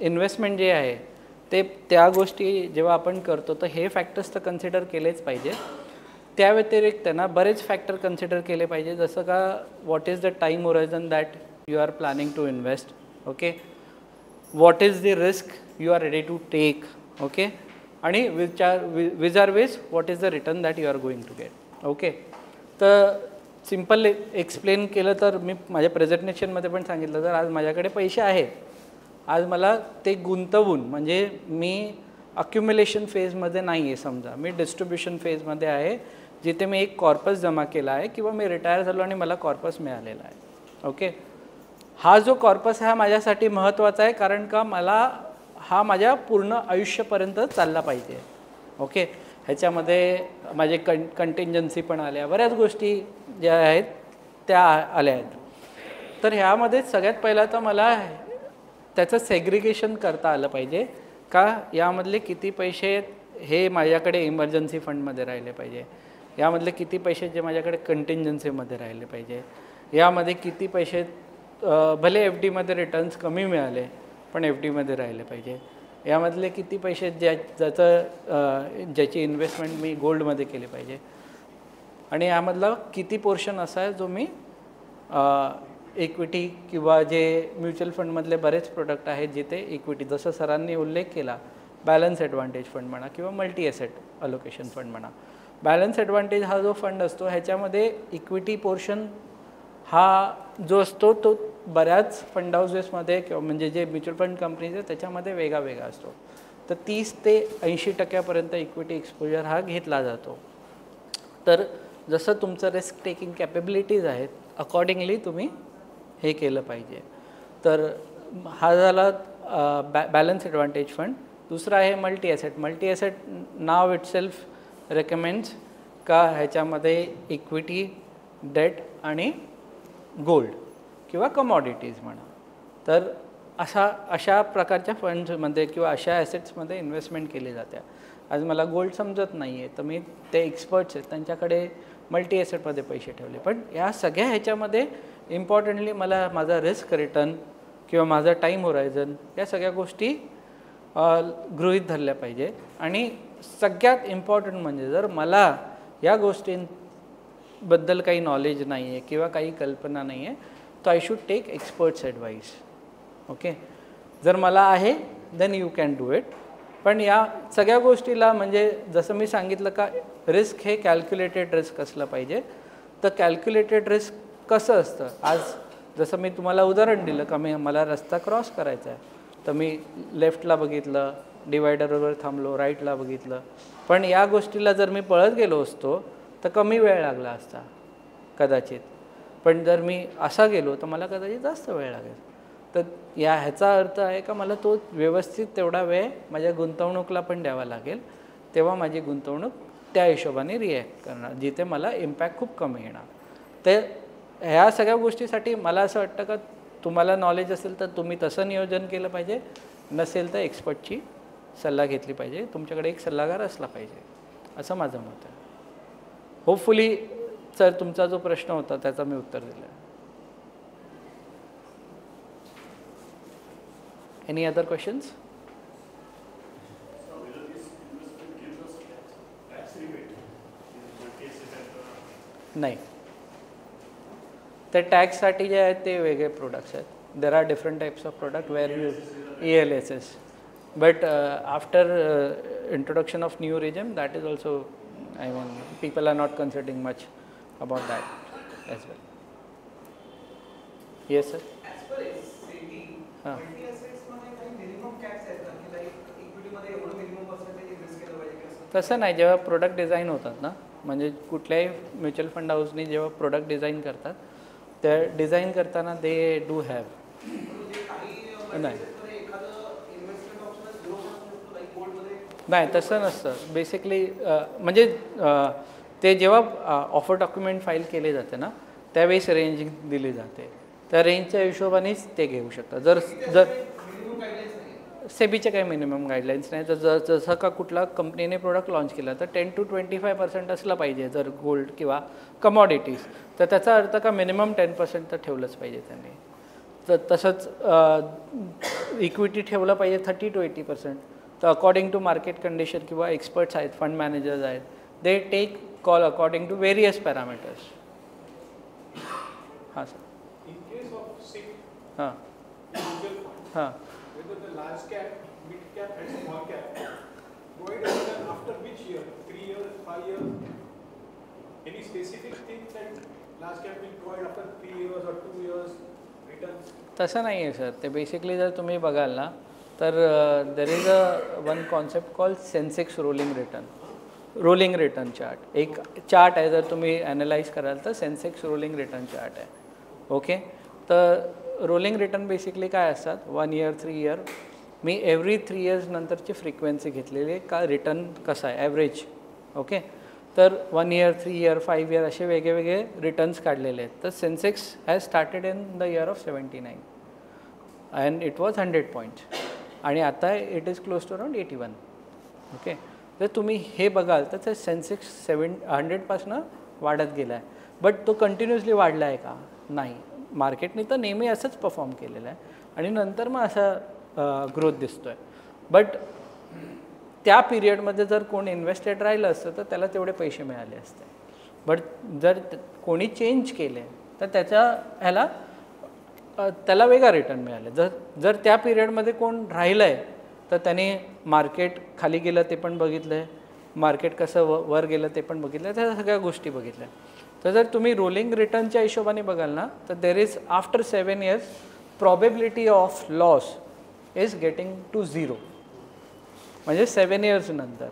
Speaker 3: इन्व्हेस्टमेंट जे आहे ते त्या गोष्टी जेव्हा आपण करतो तर हे फॅक्टर्स तर कन्सिडर केलेच पाहिजे. त्या व्यतिरिक्त ना बरेच फॅक्टर कन्सिडर केले पाहिजे जसं का what is the time horizon that you are planning to invest okay. what is the risk you are ready to take okay आणि which are ways what is the return that you are going to get okay. तर simple explain केलं तर मी माझ्या प्रेझेंटेशनमध्ये पण सांगितलं तर आज माझ्याकडे पैसे आहेत, आज मला ते गुंतवून म्हणजे मी अक्युम्युलेशन फेजमध्ये नाही आहे, समजा मी डिस्ट्रीब्युशन फेजमध्ये आहे जिथे मी एक कॉर्पस जमा केला आहे किंवा मी रिटायर झालो आणि मला कॉर्पस मिळालेला आहे ओके. हा जो कॉर्पस हा माझ्यासाठी महत्त्वाचा आहे कारण का मला हा माझ्या पूर्ण आयुष्यापर्यंत चालला पाहिजे ओके. ह्याच्यामध्ये माझे कंटिंजन्सी पण आल्या, बऱ्याच गोष्टी ज्या आहेत त्या आल्या आहेत. तर ह्यामध्ये सगळ्यात पहिला तर मला त्याचं सेग्रिगेशन करता आलं पाहिजे का यामधले किती पैसे हे माझ्याकडे इमर्जन्सी फंडमध्ये राहिले पाहिजे, यामधले किती पैसे जे माझ्याकडे कंटिंजन्सीमध्ये राहिले पाहिजे, यामध्ये किती पैसे भले एफ डीमध्ये रिटर्न्स कमी मिळाले पण एफ डीमध्ये राहिले पाहिजे, यामधले किती पैसे ज्याची इन्व्हेस्टमेंट मी गोल्डमध्ये केली पाहिजे आणि यामधला किती पोर्शन असा आहे जो मी इक्विटी किंवा जे म्युच्युअल फंडमधले बरेच प्रोडक्ट आहेत जिथे इक्विटी जसं सरांनी उल्लेख केला बॅलन्स ॲडव्हान्टेज फंड म्हणा किंवा मल्टी ॲसेट अलोकेशन फंड म्हणा. बॅलन्स ॲडव्हान्टेज हा जो फंड असतो ह्याच्यामध्ये इक्विटी पोर्शन हा जो असतो तो बऱ्याच फंड हाऊसेसमध्ये किंवा म्हणजे जे म्युच्युअल फंड कंपनीज आहेत त्याच्यामध्ये वेगळा वेगळा असतो. तर 30 ते 80% इक्विटी एक्सपोजर हा घेतला जातो. तर जसं तुमचं रिस्क टेकिंग कॅपेबिलिटीज आहेत अकॉर्डिंगली तुम्ही हे केलं पाहिजे. तर हा झाला बॅलन्स ॲडव्हान्टेज फंड. दुसरा आहे मल्टी ॲसेट. मल्टी ॲसेट नाव इटसेल्फ रेकमेंड्स एका ह्याच्यामध्ये इक्विटी, डेट आणि गोल्ड किंवा कमॉडिटीज म्हणा. तर अशा प्रकारच्या फंड्समध्ये किंवा अशा ॲसेट्समध्ये इन्व्हेस्टमेंट केली जाते. आज मला गोल्ड समजत नाही आहे तर मी ते एक्सपर्ट्स आहेत त्यांच्याकडे मल्टी ॲसेटमध्ये पैसे ठेवले. पण या सगळ्या ह्याच्यामध्ये इम्पॉर्टंटली मला माझा रिस्क रिटर्न किंवा माझा टाईम होरायझन या सगळ्या गोष्टी गृहीत धरल्या पाहिजे. आणि सगळ्यात इम्पॉर्टंट म्हणजे जर मला या गोष्टींबद्दल काही नॉलेज नाही आहे किंवा काही कल्पना नाही आहे तर I should take experts advice. Okay, जर मला आहे then you can do it. पण या सगळ्या गोष्टीला म्हणजे जसं मी सांगितलं का रिस्क हे कॅल्क्युलेटेड रिस्क असलं पाहिजे. तर कॅल्क्युलेटेड रिस्क कसं असतं, आज जसं मी तुम्हाला उदाहरण दिलं का मला रस्ता क्रॉस करायचा आहे तर मी लेफ्टला बघितलं, डिवायडरवर थांबलो, राईटला बघितलं. पण या गोष्टीला जर मी पळत गेलो असतो तर कमी वेळ लागला असता कदाचित. पण जर मी असा गेलो तर मला कदाचित जास्त वेळ लागेल. तर ह्याचा अर्थ आहे का मला तो व्यवस्थित तेवढा वेळ माझ्या गुंतवणुकीला पण द्यावा लागेल. तेव्हा माझी गुंतवणूक त्या हिशोबाने रिॲक्ट करणार जिथे मला इम्पॅक्ट खूप कमी येणार. ते ह्या सगळ्या गोष्टीसाठी मला असं वाटतं का तुम्हाला नॉलेज असेल तर तुम्ही तसं नियोजन केलं पाहिजे, नसेल तर एक्सपर्टची सल्ला घेतली पाहिजे. तुमच्याकडे एक सल्लागार असला पाहिजे असं माझं मत आहे. होपफुली सर तुमचा जो प्रश्न होता त्याचं मी उत्तर दिलं. Any other questions? नाही, ते टॅक्ससाठी जे आहेत ते वेगळे प्रोडक्ट्स आहेत. There are different types of product where you ELSS. But after introduction of new regime, that is also, I mean, people are not considering much about that as well. Yes, sir.
Speaker 6: As per SEBI, multi-assets मध्ये काही minimum caps आहेत का की like equity मध्ये एवढं minimum percentage invest केलं पाहिजे की असं?
Speaker 3: तसं नाही. जेव्हा प्रोडक्ट डिझाईन होतात ना, म्हणजे कुठल्याही म्युच्युअल फंड हाऊसनी जेव्हा प्रोडक्ट डिझाईन करतात त्या डिझाईन करताना दे डू हॅव नाही नाही तसं नसतं. बेसिकली म्हणजे ते जेव्हा ऑफर डॉक्युमेंट फाईल केले जाते ना त्यावेळेस रेंज दिली जाते. त्या रेंजच्या हिशोबानेच ते घेऊ शकतात. जर सेबीचे काही मिनिमम गाईडलाईन्स नाही. तर जसं का कुठला कंपनीने प्रोडक्ट लॉन्च केला तर 10 to 25% असलं पाहिजे जर गोल्ड किंवा कमॉडिटीज. तर त्याचा अर्थ का मिनिमम 10% तर ठेवलंच पाहिजे त्यांनी. तर तसंच इक्विटी ठेवलं पाहिजे 30 to 80%. तर अकॉर्डिंग टू मार्केट कंडिशन किंवा एक्सपर्ट्स आहेत, फंड मॅनेजर्स आहेत, they take call according to various parameters. हां sir.
Speaker 6: In case of SIP,
Speaker 3: हां हां
Speaker 6: whether the large cap, mid cap and small cap, provide a return after which year? 3 years, 5 years? Any specific thing that large cap will provide after 3 years or 2 years returns?
Speaker 3: तसं नाही आहे sir. ते basically जर तुम्ही बघाल ना तर there is one concept call Sensex rolling return chart. एक चार्ट आहे, जर तुम्ही ॲनालाइज कराल तर सेन्सेक्स रोलिंग रिटर्न चार्ट आहे. ओके, तर रोलिंग रिटर्न बेसिकली काय असतात, 1 year 3 year मी एव्हरी 3 years नंतरची फ्रिक्वेन्सी घेतलेली आहे का रिटर्न कसं आहे ॲव्हरेज. ओके, तर 1 year 3 year 5 year असे वेगवेगळे रिटर्न्स काढलेले आहेत. तर Sensex has started in the year of 79 and it was 100 points आणि आता it is close to around 81. Okay, तर तुम्ही हे बघाल तर ते सेन्सेक्स 100पासनं वाढत गेला आहे. बट तो कंटिन्युअसली वाढला आहे का, नाही. मार्केटने तर नेहमी असंच परफॉर्म केलेलं आहे आणि नंतर मग असा ग्रोथ दिसतो आहे. बट त्या पिरियडमध्ये जर कोण इन्व्हेस्टेड राहिलं असतं तर त्याला तेवढे पैसे मिळाले असते. बट जर कोणी चेंज केले तर त्याला वेगळा रिटर्न मिळाले. जर त्या पिरियडमध्ये कोण राहिलं आहे तर त्याने मार्केट खाली गेलं ते पण बघितलं आहे, मार्केट कसं वर गेलं ते पण बघितलं आहे, त्या सगळ्या गोष्टी बघितल्या. तर जर तुम्ही रोलिंग रिटर्नच्या हिशोबाने बघाल ना तर there is after 7 years probability of loss is getting to 0. म्हणजे 7 years नंतर.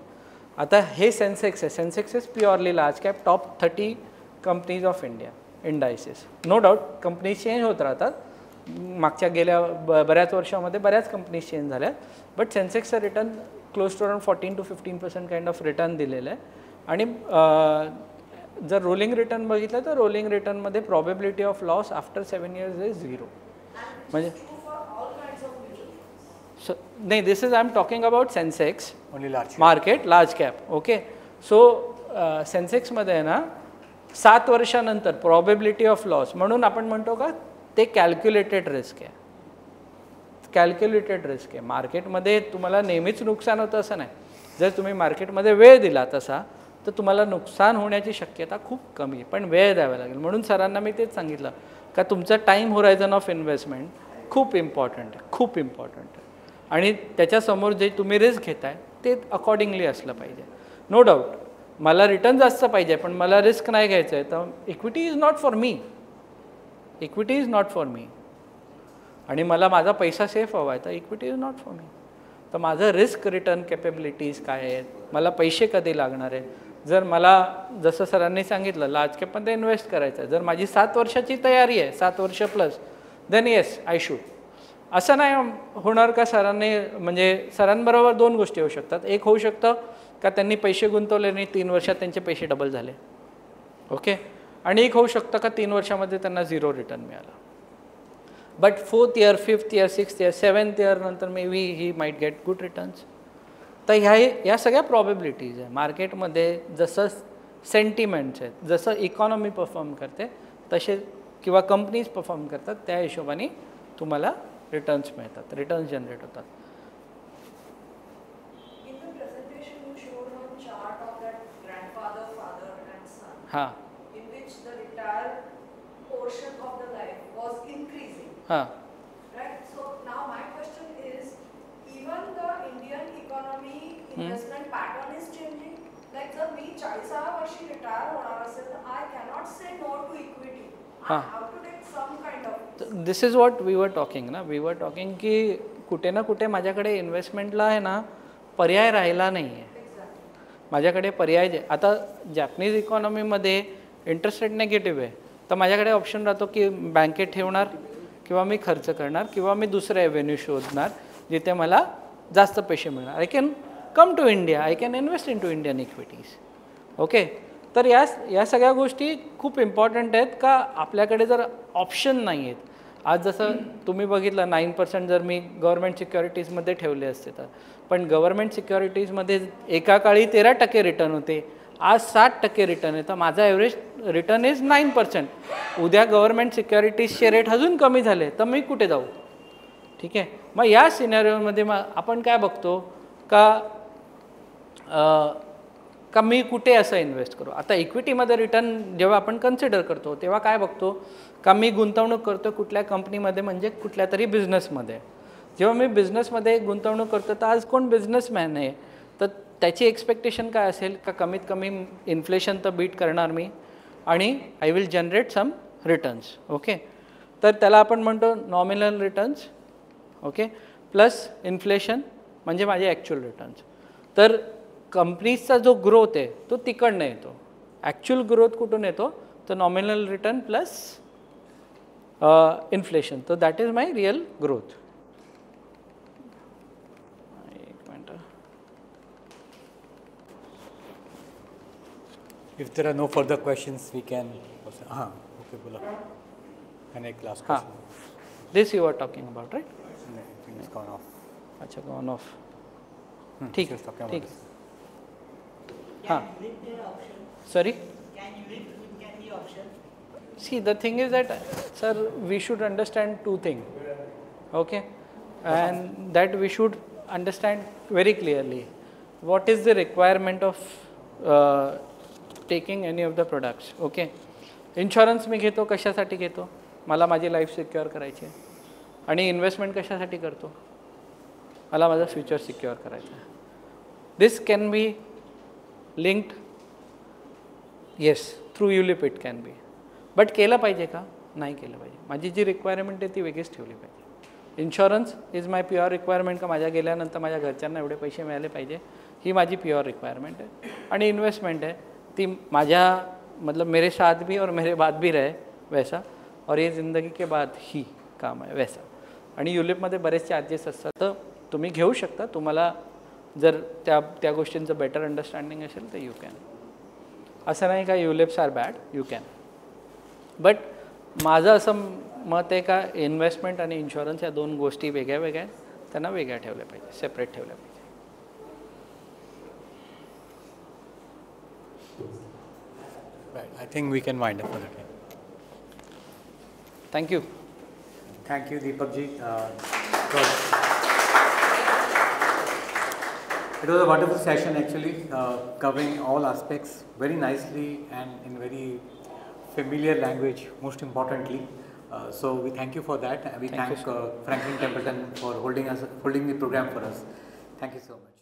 Speaker 3: आता हे सेन्सेक्स आहे. Sensex is purely large cap top 30 companies of India indices. No doubt companies change होत राहतात. मागच्या गेल्या बऱ्याच वर्षामध्ये बऱ्याच कंपनीज चेंज झाल्या. बट सेन्सेक्सचं return close to around 14 to 15% kind of return दिलेलं आहे आणि जर रोलिंग रिटर्न बघितलं तर रोलिंग रिटर्नमध्ये probability of loss after 7 years is 0. म्हणजे नाही, this is I am talking about Sensex market large cap. Okay, so सेन्सेक्समध्ये आहे ना 7 वर्षानंतर प्रॉबेबिलिटी ऑफ लॉस म्हणून आपण म्हणतो का ते कॅल्क्युलेटेड रिस्क आहे. कॅल्क्युलेटेड रिस्क आहे. मार्केटमध्ये तुम्हाला नेहमीच नुकसान होतं असं नाही. जर तुम्ही मार्केटमध्ये वेळ दिला तसा तर तुम्हाला नुकसान होण्याची शक्यता खूप कमी आहे, पण वेळ द्यावा लागेल. म्हणून सरांना मी तेच सांगितलं का तुमचं टाईम होरायझन ऑफ इन्व्हेस्टमेंट खूप इम्पॉर्टंट आहे, खूप इम्पॉर्टंट आहे. आणि त्याच्यासमोर जे तुम्ही रिस्क घेताय ते अकॉर्डिंगली असलं पाहिजे. नो डाऊट मला रिटर्न जास्त पाहिजे पण मला रिस्क नाही घ्यायचं आहे तर equity is not for me. Equity is not for me. आणि मला माझा पैसा सेफ हवा आहे तर equity is not for me. तर माझं रिस्क रिटर्न कॅपेबिलिटीज काय आहेत, मला पैसे कधी लागणार आहेत. जर मला जसं सरांनी सांगितलं लार्ज कॅपमध्ये इन्व्हेस्ट करायचं आहे, जर माझी 7 वर्षाची तयारी आहे 7 वर्ष plus, then yes I should. असं नाही होणार का सरांनी म्हणजे सरांबरोबर 2 गोष्टी होऊ शकतात. एक होऊ शकतं का त्यांनी पैसे गुंतवले आणि 3 वर्षात त्यांचे पैसे डबल झाले. ओके, आणि एक होऊ शकतं का 3 वर्षामध्ये त्यांना 0 रिटर्न मिळाला. But 4th year 5th year 6th year 7th year नंतर may be he might get good returns. तर ह्या सगळ्या प्रॉबेबिलिटीज आहे. मार्केटमध्ये जसं सेंटिमेंट्स आहेत, जसं इकॉनॉमी परफॉर्म करते तसे किंवा कंपनीज परफॉर्म करतात त्या हिशोबाने तुम्हाला रिटर्न्स मिळतात, रिटर्न्स जनरेट होतात. हां, हां,
Speaker 4: right? So now my question is, even the Indian economy investment pattern is changing. Like जर मी 40 वर्षी रिटायर होणार असेल तर I cannot say no to equity. I have to take some kind of.
Speaker 3: This is what we were talking ना. We were talking की कुठे ना कुठे माझ्याकडे इन्व्हेस्टमेंटला आहे ना पर्याय राहिला नाही आहे. माझ्याकडे पर्याय आता जॅपनीज इकॉनॉमीमध्ये इंटरेस्ट रेट नेगेटिव्ह आहे तर माझ्याकडे ऑप्शन राहतो की बँकेत ठेवणार किंवा मी खर्च करणार किंवा मी दुसरं ॲव्हेन्यू शोधणार जिथे मला जास्त पैसे मिळणार. I can come to India, I can invest into Indian equities. Okay, तर या सगळ्या गोष्टी खूप इम्पॉर्टंट आहेत का आपल्याकडे जर ऑप्शन नाही आहेत. आज जसं तुम्ही बघितलं 9% जर मी गव्हर्मेंट सिक्युरिटीजमध्ये ठेवले असते तर, पण गव्हर्मेंट सिक्युरिटीजमध्ये एका काळी 13% रिटर्न होते, आज 60% रिटर्न आहे. तर माझा ॲव्हरेज रिटर्न इज 9%. उद्या गव्हर्मेंट सिक्युरिटीजचे रेट अजून कमी झाले तर मी कुठे जाऊ. ठीक आहे, मग या सिनॅरिओमध्ये मग आपण काय बघतो का मी कुठे असं इन्व्हेस्ट करू. आता इक्विटीमध्ये रिटर्न जेव्हा आपण कन्सिडर करतो तेव्हा काय बघतो का मी गुंतवणूक करतो कुठल्या कंपनीमध्ये म्हणजे कुठल्या तरी बिझनेसमध्ये. जेव्हा मी बिझनेसमध्ये गुंतवणूक करतो तर आज कोण बिझनेसमॅन आहे तर त्याची एक्सपेक्टेशन काय असेल का कमीत कमी इन्फ्लेशन तर बीट करणार मी आणि I will generate some returns. Okay, तर त्याला आपण म्हणतो nominal returns. Okay, plus inflation म्हणजे माझे ॲक्च्युअल रिटर्न्स. तर कंपनीजचा जो ग्रोथ आहे तो तिकडनं येतो. ॲक्च्युअल ग्रोथ कुठून येतो तर नॉमिनल रिटर्न प्लस इन्फ्लेशन. तर that is my real growth.
Speaker 2: If there are no further questions, we can. Okay, bola. And a last question.
Speaker 3: This you are talking about, right?
Speaker 2: No, I think it's gone off.
Speaker 3: अच्छा, gone off. ठीक है, ठीक है. हाँ. Sorry.
Speaker 13: Can you read the option?
Speaker 3: See, the thing is that, sir, we should understand 2 things. Okay, and that we should understand very clearly. What is the requirement of taking any of the products. Okay, insurance मी घेतो कशासाठी घेतो, मला माझी life secure करायची आहे. आणि investment कशासाठी करतो, मला माझं फ्युचर सिक्युअर करायचं आहे. This can be linked, yes, through ULIP it can be. But केलं पाहिजे का, नाही केलं पाहिजे. माझी जी रिक्वायरमेंट आहे ती वेगळीच ठेवली पाहिजे. Insurance is my pure requirement का माझ्या गेल्यानंतर माझ्या घरच्यांना एवढे पैसे मिळाले पाहिजे, ही माझी प्युअर रिक्वायरमेंट आहे. आणि इन्व्हेस्टमेंट आहे ती माझ्या मतलब मेरे साथ भी और मेरे बाद भी रहे वैसा, और ये ज़िंदगी के बाद ही काम आहे वैसा. आणि युलिपमध्ये बरेच चार्जेस असतात, तर तुम्ही घेऊ शकता. तुम्हाला जर त्या गोष्टींचं बेटर अंडरस्टँडिंग असेल तर यू कॅन. असं नाही का ULIPs are bad, you can. But माझं असं मत आहे का इन्व्हेस्टमेंट आणि इन्शुरन्स या दोन गोष्टी वेगळ्या वेगळ्या त्यांना वेगळ्या ठेवल्या पाहिजे, सेपरेट ठेवल्या पाहिजे.
Speaker 2: Right. I think we can wind up for the day.
Speaker 3: Thank you.
Speaker 2: Thank you, Deepak ji. It was a wonderful session actually, covering all aspects very nicely and in very familiar language, most importantly. So we thank you for that. We thank Franklin Templeton for holding the program for us. Thank you so much.